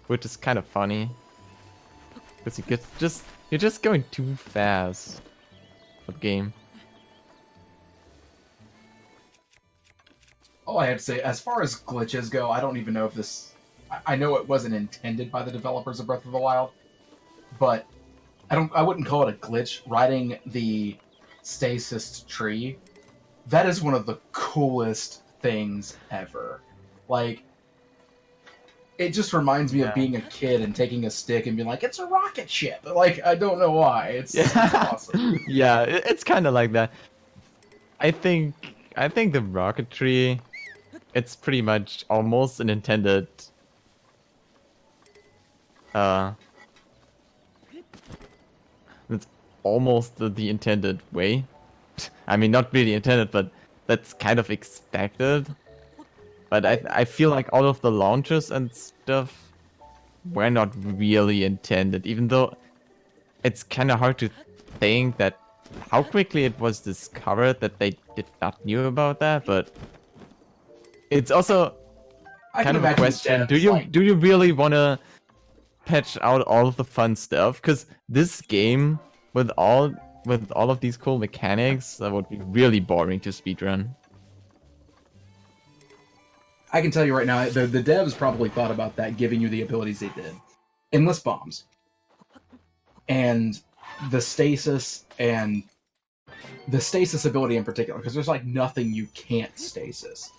which is kind of funny. Because you're just going too fast for the game. All I have to say, as far as glitches go, I don't even know if this... I know it wasn't intended by the developers of Breath of the Wild, but I wouldn't call it a glitch. Riding the stasis tree, that is one of the coolest things ever. Like, it just reminds me of being a kid and taking a stick and being like, it's a rocket ship! Like, I don't know why. It's awesome. Yeah, it's kind of like that. I think the rocketry, it's pretty much almost an intended it's almost the intended way. I mean, not really intended, but that's kind of expected. But I feel like all of the launches and stuff were not really intended, even though it's kind of hard to think that how quickly it was discovered that they did not knew about that, but it's also kind of a question. Do you really want to patch out all of the fun stuff? Because this game, with all of these cool mechanics, that would be really boring to speedrun. I can tell you right now, the devs probably thought about that, giving you the abilities they did. Endless bombs. and the stasis ability in particular, because there's like nothing you can't stasis.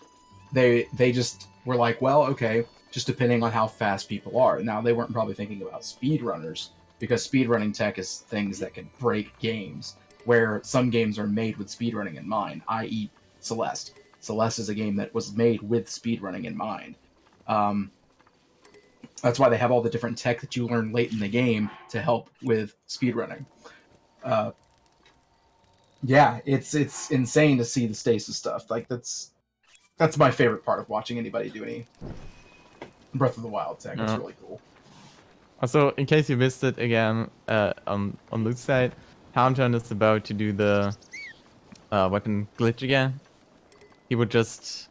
They just were like, well, okay, just depending on how fast people are. Now they weren't probably thinking about speedrunners, because speedrunning tech is things that can break games, where some games are made with speedrunning in mind, i.e. Celeste. Celeste is a game that was made with speedrunning in mind. That's why they have all the different tech that you learn late in the game to help with speedrunning. Yeah, it's insane to see the stasis stuff. Like that's my favorite part of watching anybody do any Breath of the Wild tech. It's really cool. Also, in case you missed it again, on Luke's side, Townton is about to do the weapon glitch again. He would just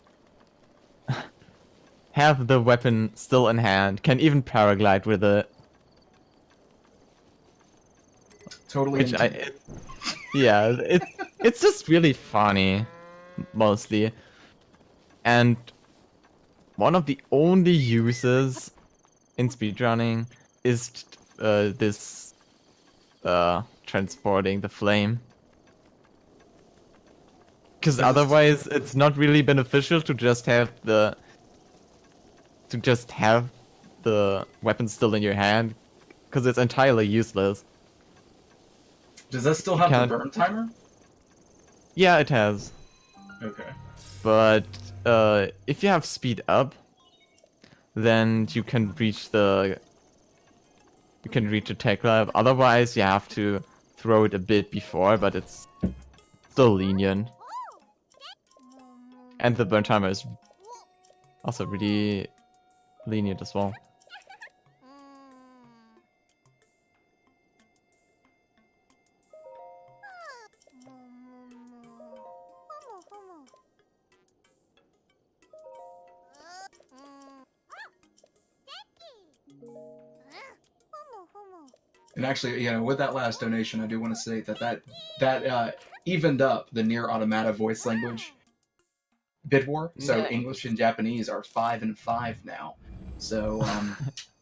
have the weapon still in hand, can even paraglide with it. Totally. It's just really funny, mostly. And one of the only uses in speedrunning is this transporting the flame. Because otherwise, it's not really beneficial to just have the weapon still in your hand, because it's entirely useless. Does that still have the burn timer? Yeah, it has. Okay. But if you have speed up, then you can reach the tech lab. Otherwise, you have to throw it a bit before, but it's still lenient. And the burn timer is also really lenient as well. And actually, with that last donation, I do want to say that evened up the Nier Automata voice language bid war. So English and Japanese are 5 and 5 now. So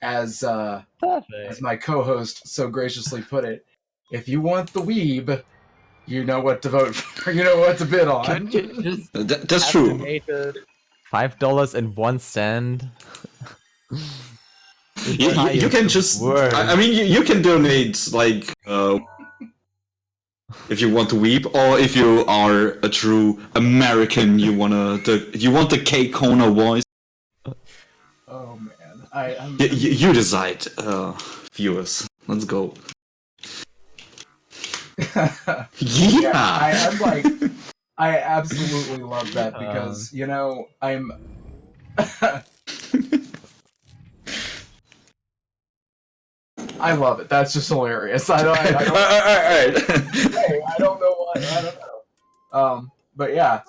as my co-host so graciously put it, if you want the weeb, you know what to vote for. You know what to bid on. That's true. $5.01. You can just. I mean, you can donate like if you want to weep, or if you are a true American, you want the K Kona voice. Oh man, you decide, viewers. Let's go. Yeah. I'm like, I absolutely love that because I'm. I love it. That's just hilarious. I don't know why. I don't know. But yeah.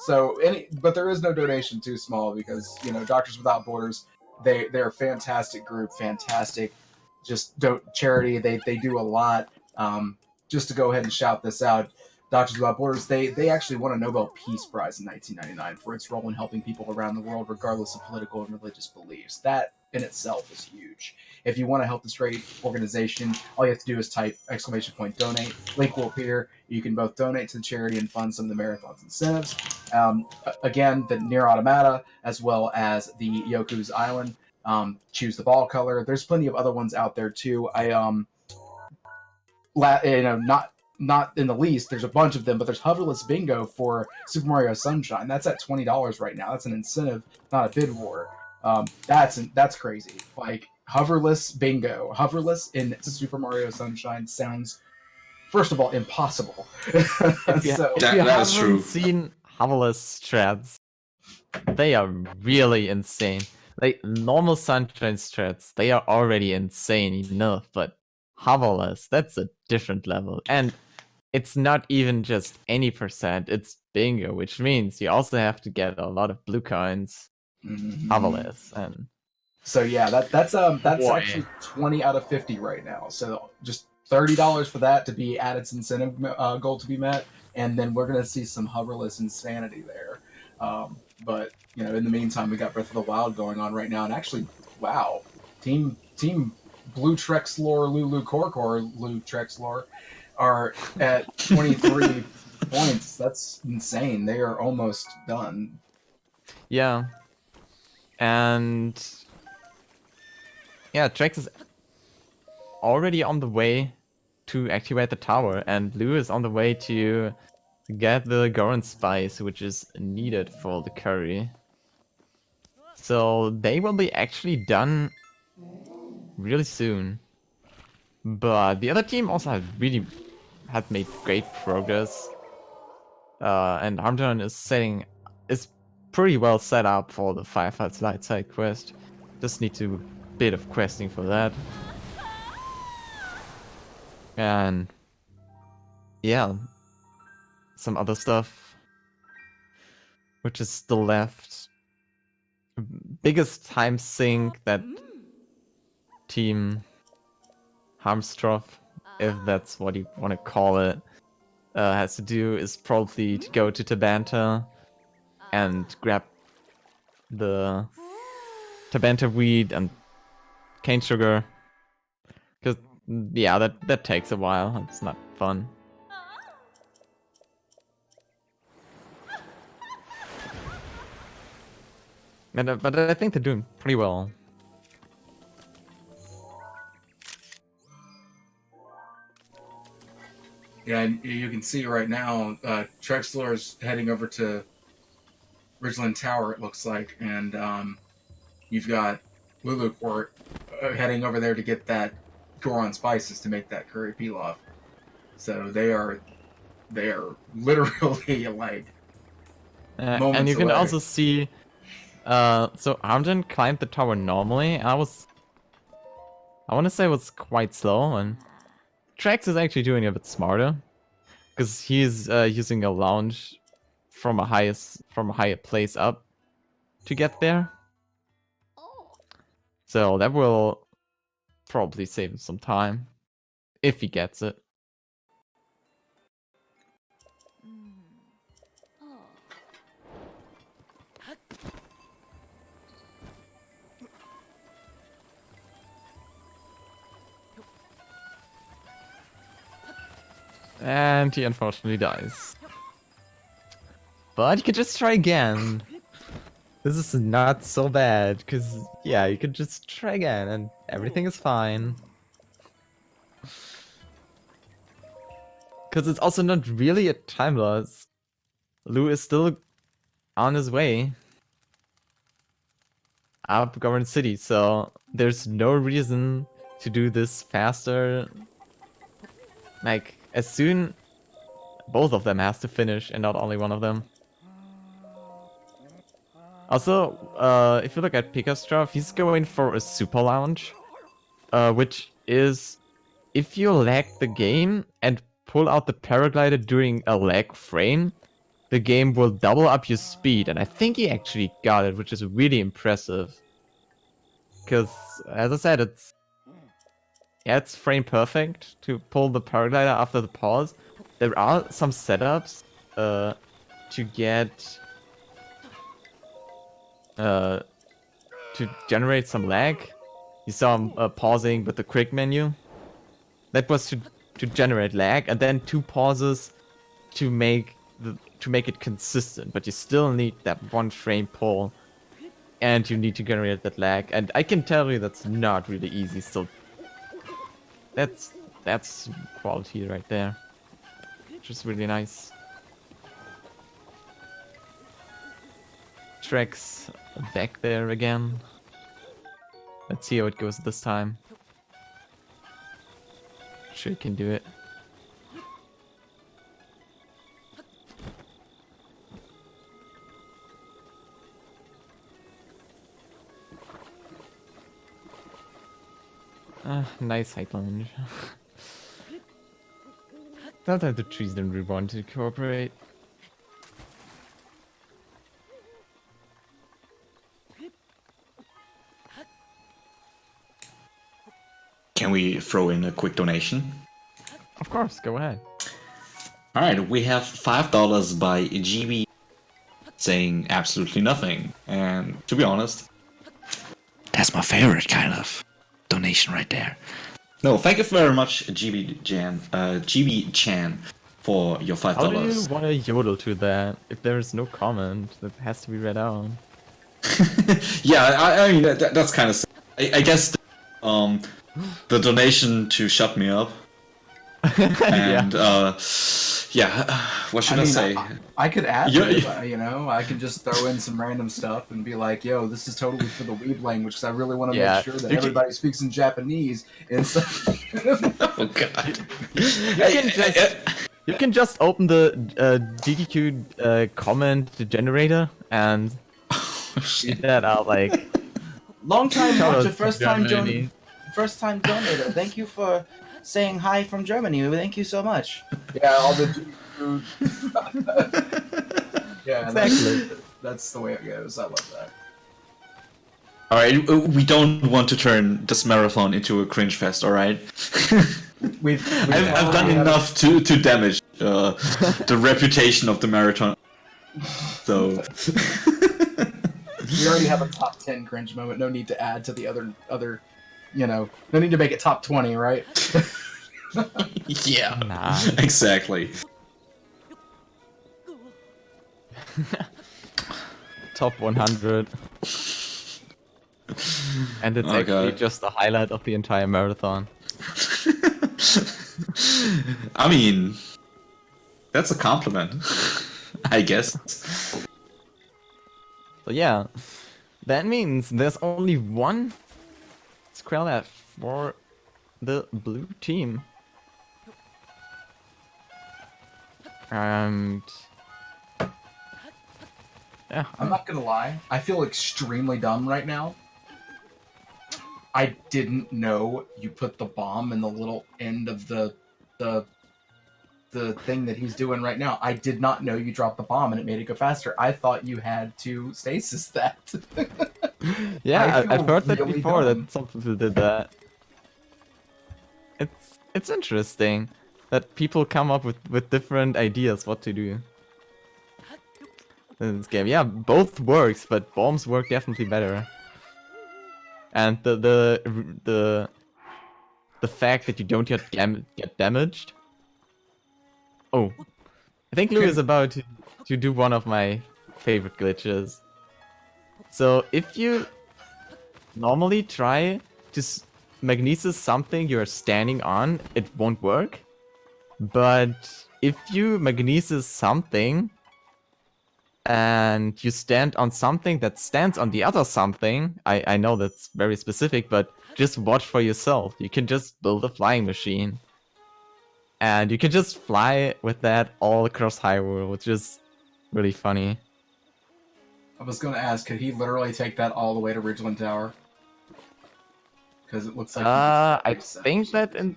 But there is no donation too small because Doctors Without Borders, they're a fantastic group, fantastic, just charity. They do a lot. Just to go ahead and shout this out, Doctors Without Borders, they actually won a Nobel Peace Prize in 1999 for its role in helping people around the world, regardless of political and religious beliefs. That in itself is huge. If you want to help this great organization, all you have to do is type !donate. Link will appear. You can both donate to the charity and fund some of the marathon's incentives. Again, the Nier Automata, as well as the Yoku's Island. Choose the ball color. There's plenty of other ones out there too. Not in the least, there's a bunch of them, but there's Hoverless Bingo for Super Mario Sunshine. That's at $20 right now. That's an incentive, not a bid war. That's crazy. Like Hoverless Bingo, Hoverless in Super Mario Sunshine sounds, first of all, impossible. If you haven't seen Hoverless strats, they are really insane. Like normal Sunshine strats, they are already insane enough, but Hoverless, that's a different level. And it's not even just any percent, it's bingo, which means you also have to get a lot of blue coins. Hoverless. And so yeah, that's actually 20 out of 50 right now. So just $30 for that to be at its incentive goal to be met, and then we're gonna see some Hoverless insanity there. But in the meantime, we got Breath of the Wild going on right now, and actually, wow, Team Blue Trexlore, Lulu Corcor, Lou Trexlore are at 23 points. That's insane. They are almost done. Yeah. And yeah, Trex is already on the way to activate the tower, and Lou is on the way to get the Goron Spice, which is needed for the curry. So they will be actually done really soon. But the other team also had made great progress. And Armton is pretty well set up for the Firefights Light Side quest. Just need to bit of questing for that. And yeah, some other stuff which is still left. Biggest time sink that Team Harmstroff, if that's what you want to call it, has to do is probably to go to Tabanta and grab the Tabanta weed and cane sugar. Because, yeah, that takes a while. It's not fun. But I think they're doing pretty well. Yeah, you can see right now, Trexler is heading over to Ridgeland Tower, it looks like, and you've got Lulu Court heading over there to get that Goron spices to make that curry pilaf. So they are literally like and you can away. also see, so Armden climbed the tower normally, and I want to say it was quite slow, and Trax is actually doing a bit smarter, because he's using a lounge from a higher place up to get there. So that will probably save him some time if he gets it. And he unfortunately dies. But you could just try again. This is not so bad, because, yeah, you could just try again and everything is fine. Because it's also not really a time loss. Lou is still on his way up Governed City, so there's no reason to do this faster. Like, as soon both of them has to finish and not only one of them. Also, if you look at Pikastrov, he's going for a super lounge, which is if you lag the game and pull out the paraglider during a lag frame, the game will double up your speed, and I think he actually got it, which is really impressive. Because, as I said, it's frame perfect to pull the paraglider after the pause. There are some setups to get to generate some lag. You saw him pausing with the quick menu. That was to generate lag, and then 2 pauses to make it consistent. But you still need that 1 frame pull, and you need to generate that lag. And I can tell you that's not really easy. Still, that's quality right there, which is really nice. Trex back there again. Let's see how it goes this time. Sure, you can do it. Nice height lunge. Sometimes the trees don't really want to cooperate. Can we throw in a quick donation? Of course, go ahead. Alright, we have $5 by GB saying absolutely nothing. And to be honest, that's my favorite kind of. donation right there. No, thank you very much, GB Chan, for your $5. How do you want to yodel to that if there is no comment that has to be read out? Yeah, I mean that's kind of. I guess the donation to shut me up. And what should I say? I could add You- to it, you know. I could just throw in some random stuff and be like, "Yo, this is totally for the weeb language," because I really want to Yeah, make sure that you can- everybody speaks in Japanese. And so, Oh god. You can just open the GDQ comment generator and read that out like. Long time Tell watcher, us from Germany. first time donator. Thank you for saying hi from Germany. Thank you so much. yeah, all the yeah, Exactly. that's the way it goes. I love that. All right, we don't want to turn this marathon into a cringe fest. All right. I've done enough to damage the reputation of the marathon. So We already have a top 10 cringe moment. No need to add to the other. You know, no need to make it top 20, right? yeah, Nah. exactly. Top 100. And it's Oh, actually God. just the highlight of the entire marathon. I mean, that's a compliment, I guess. So yeah, that means there's only one square left for the blue team. And yeah, I'm not gonna lie. I feel extremely dumb right now. I didn't know you put the bomb in the little end of the thing that he's doing right now. I did not know you dropped the bomb and it made it go faster. I thought you had to stasis that. yeah, feel I've heard that really before dumb. that some people did that. It's interesting that people come up with different ideas what to do in this game. Yeah, both works, but bombs work definitely better. And the fact that you don't get damaged. Oh, I think Lou is about to do one of my favorite glitches. So if you normally try to magnesis something you're standing on, it won't work. But if you magnesis something and you stand on something that stands on the other something, I know that's very specific, but just watch for yourself. You can just build a flying machine. And you can just fly with that all across Hyrule, which is really funny. I was gonna ask, could he literally take that all the way to Ridgeland Tower? Because it looks like I think that in...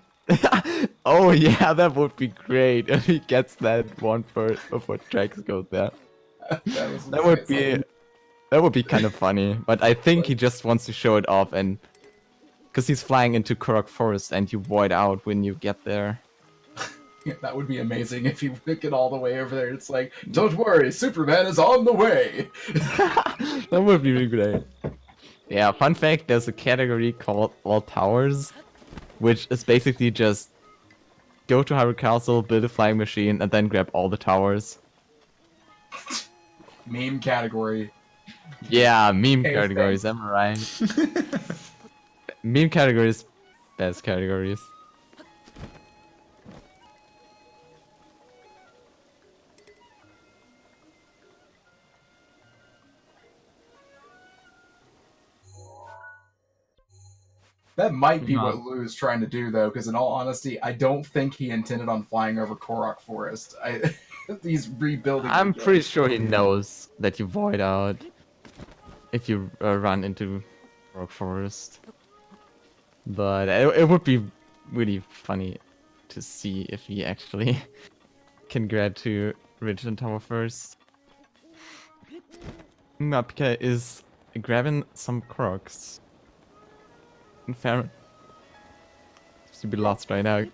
Oh yeah, that would be great if he gets that one before Trax goes there. That would be kind of funny, but I think he just wants to show it off, and because he's flying into Korok Forest and you void out when you get there. Yeah, that would be amazing if you get all the way over there. It's like, don't worry, Superman is on the way. That would be really great. Yeah, fun fact, there's a category called All Towers, which is basically just go to Hyrule Castle, build a flying machine, and then grab all the towers. Meme category. Yeah, meme Hey, categories, am I right? Meme categories, best categories. That might be what Lou is trying to do, though, because in all honesty, I don't think he intended on flying over Korok Forest. He's rebuilding. I'm pretty sure he knows that you void out if you run into Korok Forest. But it would be really funny to see if he actually can grab to Ridgeland Tower first. Mapika is grabbing some Koroks. In fair, seems to be lost right now.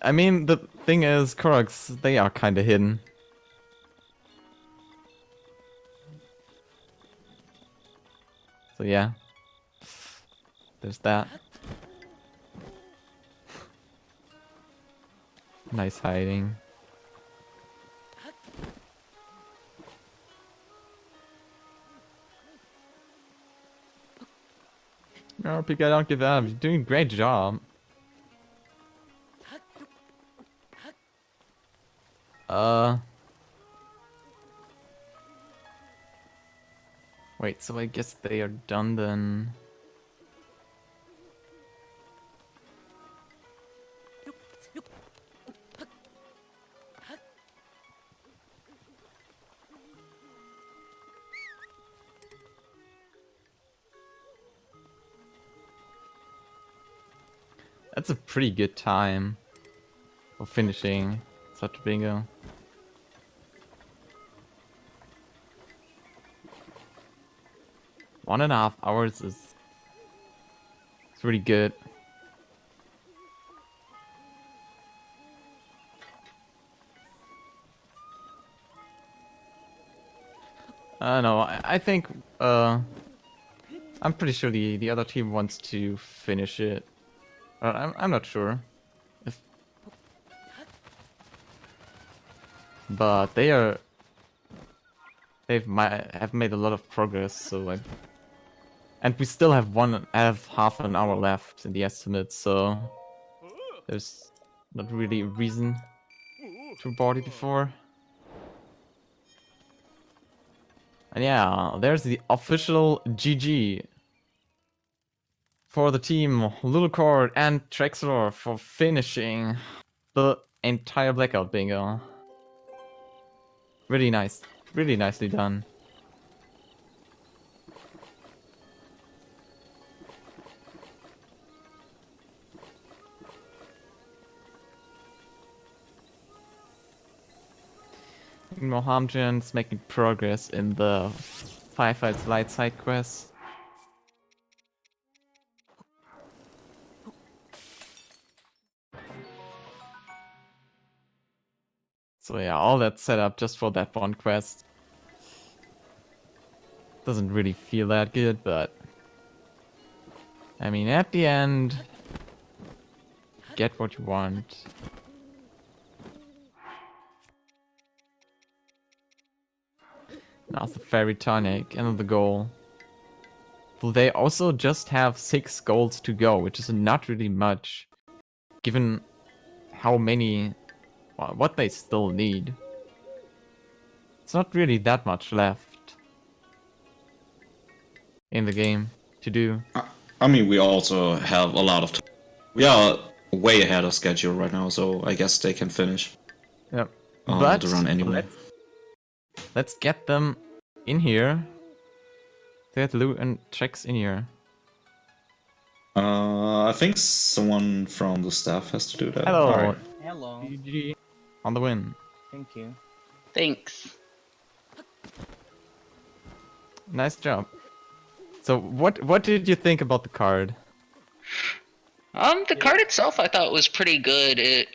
I mean, the thing is, Koroks, they are kind of hidden. So yeah, there's that. Nice hiding. No, Pika, don't give up. You're doing a great job. Wait, so I guess they are done then. That's a pretty good time for finishing such a bingo. One and a half hours is it's really good. I don't know. I think I'm pretty sure the other team wants to finish it. I'm not sure. If... But they've have made a lot of progress, so and we still have half an hour left in the estimate, so there's not really a reason to abort it before. And yeah, there's the official GG for the team Lulucord and Trexlor for finishing the entire Blackout bingo. Really nice. Really nicely done. Mohammedan's making progress in the Firefights Light side quest. So yeah, all that set up just for that one quest. Doesn't really feel that good, but I mean, at the end, get what you want. Now the fairy tonic, another goal. Will they also just have 6 goals to go, which is not really much, given how many, well, what they still need. It's not really that much left in the game to do. I mean, we also have a lot of time. We are way ahead of schedule right now, so I guess they can finish Yep. the run anyway. Let's get them in here. Get Lou and Trex in here. I think someone from the staff has to do that. Hello. Alright. Hello. GG on the win. Thank you. Thanks. Nice job. So what did you think about the card? The card itself I thought was pretty good. It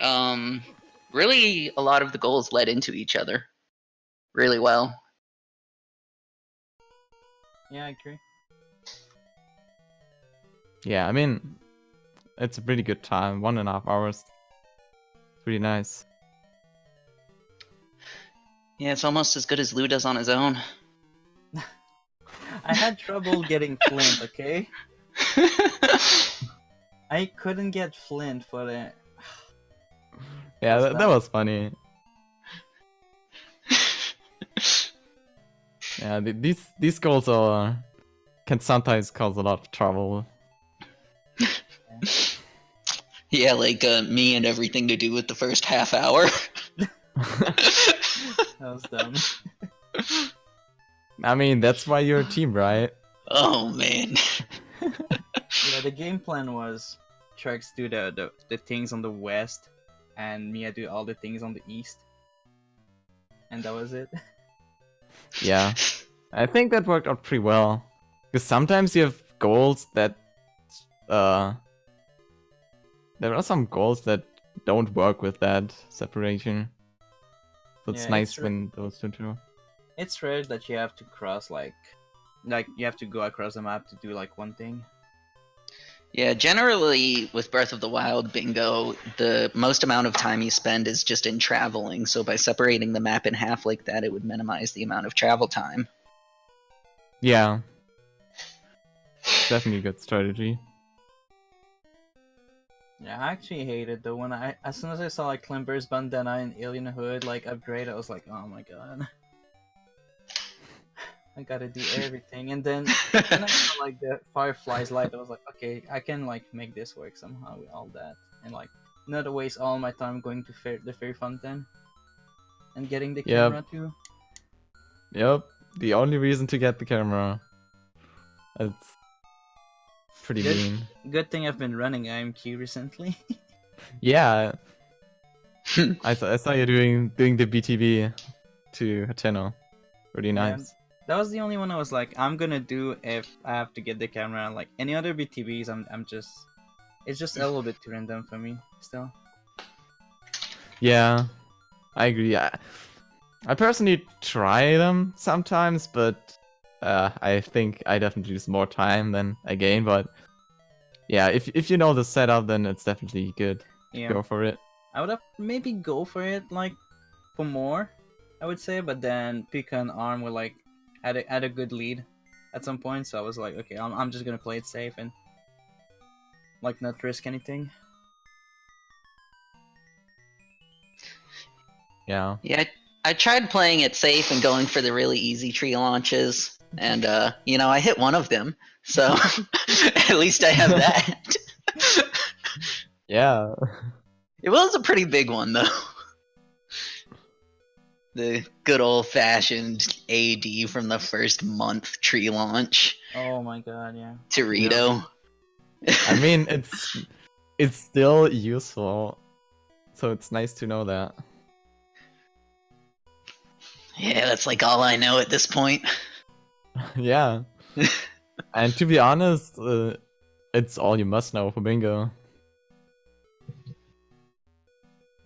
really a lot of the goals led into each other really well. Yeah, I agree. Yeah, I mean, it's a pretty good time. 1.5 hours. It's pretty nice. Yeah, it's almost as good as Lou does on his own. I had trouble getting Flint, okay? I couldn't get Flint for the... Yeah, that was funny. Yeah, these goals can sometimes cause a lot of trouble. Yeah, like me and everything to do with the first half hour. That was dumb. I mean, that's why you're a team, right? Oh man. Yeah, the game plan was Trex do the things on the west, and Mia do all the things on the east. And that was it. Yeah. I think that worked out pretty well. Because sometimes you have goals that there are some goals that don't work with that separation. So it's Yeah, nice it's when those two. It's rare that you have to cross like you have to go across the map to do like one thing. Yeah, generally with Breath of the Wild bingo, the most amount of time you spend is just in traveling. So by separating the map in half like that, it would minimize the amount of travel time. Yeah. It's definitely a good strategy. Yeah, I actually hated the when as soon as I saw like Climber's bandana and Alien Hood like upgrade, I was like, oh my god. I gotta do everything, and then I saw like the Firefly's light. I was like, okay, I can like make this work somehow with all that, and like not waste all my time going to the Fairy Fountain and getting the Yep. camera too. Yep. The only reason to get the camera. It's pretty Good, mean. good thing I've been running IMQ recently. Yeah. I saw you doing the BTB to Hateno. Pretty Yeah, nice. that was the only one I was like, I'm gonna do if I have to get the camera. Like any other BTBs, I'm just, it's just a little bit too random for me still. Yeah, I agree. I personally try them sometimes, but I think I definitely use more time than I gain. But yeah, if you know the setup, then it's definitely good to Yeah. go for it. I would have maybe go for it like for more, I would say, but then Pika and Arm were like at a good lead at some point, so I was like, okay, I'm just gonna play it safe and like not risk anything. Yeah. Yeah, I tried playing it safe and going for the really easy tree launches, and I hit one of them, so at least I have that. Yeah. It was a pretty big one though. The good old fashioned AD from the first month tree launch Oh my god, yeah. to Rito. I mean, it's still useful, so it's nice to know that. Yeah, that's like all I know at this point. Yeah. And to be honest, it's all you must know for bingo.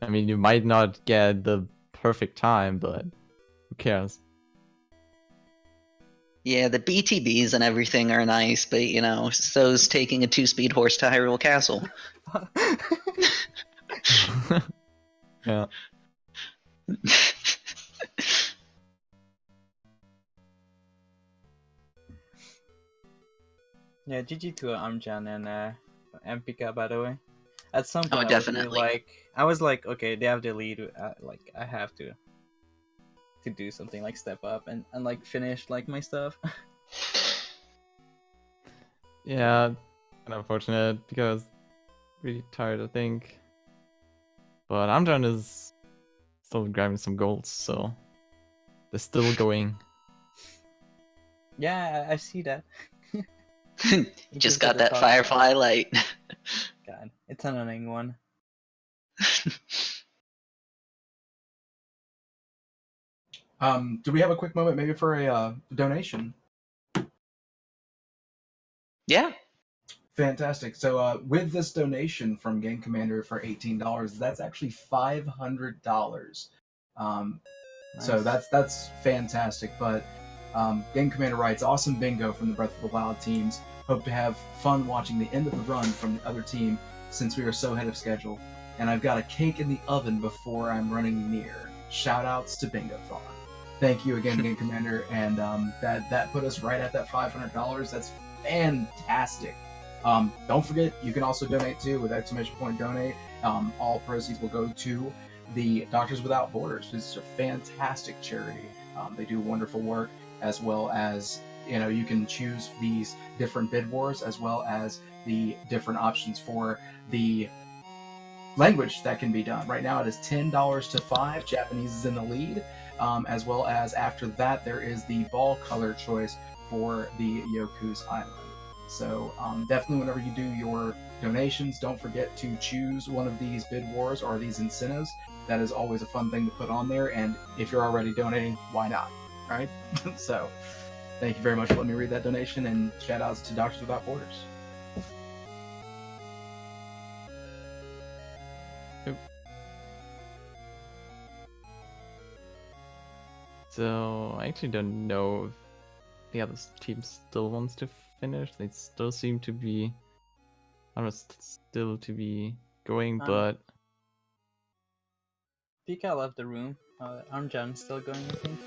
I mean, you might not get the perfect time, but who cares? Yeah, the BTBs and everything are nice, but so's taking a 2-speed horse to Hyrule Castle. Yeah. Yeah, GG to Armjan and Pika, by the way. At some point, definitely. I was like, okay, they have the lead. Like, I have to do something, like step up and like finish like my stuff. Yeah, kind of unfortunate because really tired, I think. But Amjan is still grabbing some goals, so they're still going. Yeah, I see that. Just got that Firefly light. God, it's an annoying one. Do we have a quick moment maybe for a donation? Yeah. Fantastic. So with this donation from Game Commander for $18, that's actually $500. So Nice. that's fantastic. But Game Commander writes, awesome bingo from the Breath of the Wild teams. Hope to have fun watching the end of the run from the other team since we are so ahead of schedule. And I've got a cake in the oven before I'm running near. Shoutouts to Bingothon. Thank you again, Game Commander, and that put us right at that $500. That's fantastic. Don't forget, you can also donate too with !donate. All proceeds will go to the Doctors Without Borders. This is a fantastic charity. They do wonderful work, as well as you can choose these different bid wars, as well as the different options for the language that can be done. Right now, it is $10 to 5. Japanese is in the lead, as well as after that, there is the ball color choice for the Yoku's Island. So definitely, whenever you do your donations, don't forget to choose one of these bid wars or these incentives. That is always a fun thing to put on there. And if you're already donating, why not? Right? So thank you very much for letting me read that donation, and shout outs to Doctors Without Borders. So I actually don't know if the other team still wants to finish. They still seem to be I was still to be going, Um, but Pika left the room. Armjan's still going, I think.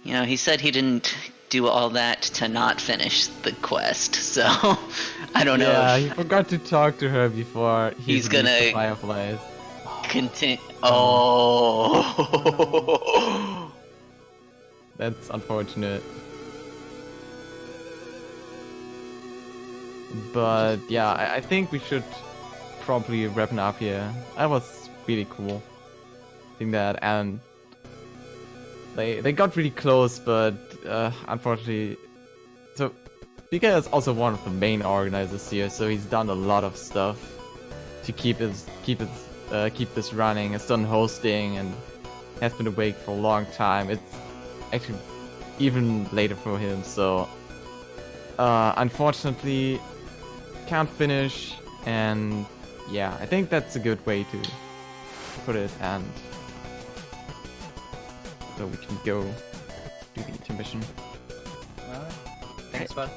You know, he said he didn't do all that to not finish the quest, so I don't know yeah, if he forgot to talk to her before he He's released the gonna- fireflies. continue. Oh, Oh. That's unfortunate. But yeah, I think we should probably wrap it up here. That was really cool. I think that, and they got really close, but unfortunately, so Pika is also one of the main organizers here, so he's done a lot of stuff to keep this running. Has done hosting and has been awake for a long time. It's actually even later for him, so unfortunately can't finish. And yeah, I think that's a good way to put it, and so we can go do the intermission. Alright. Thanks, bud.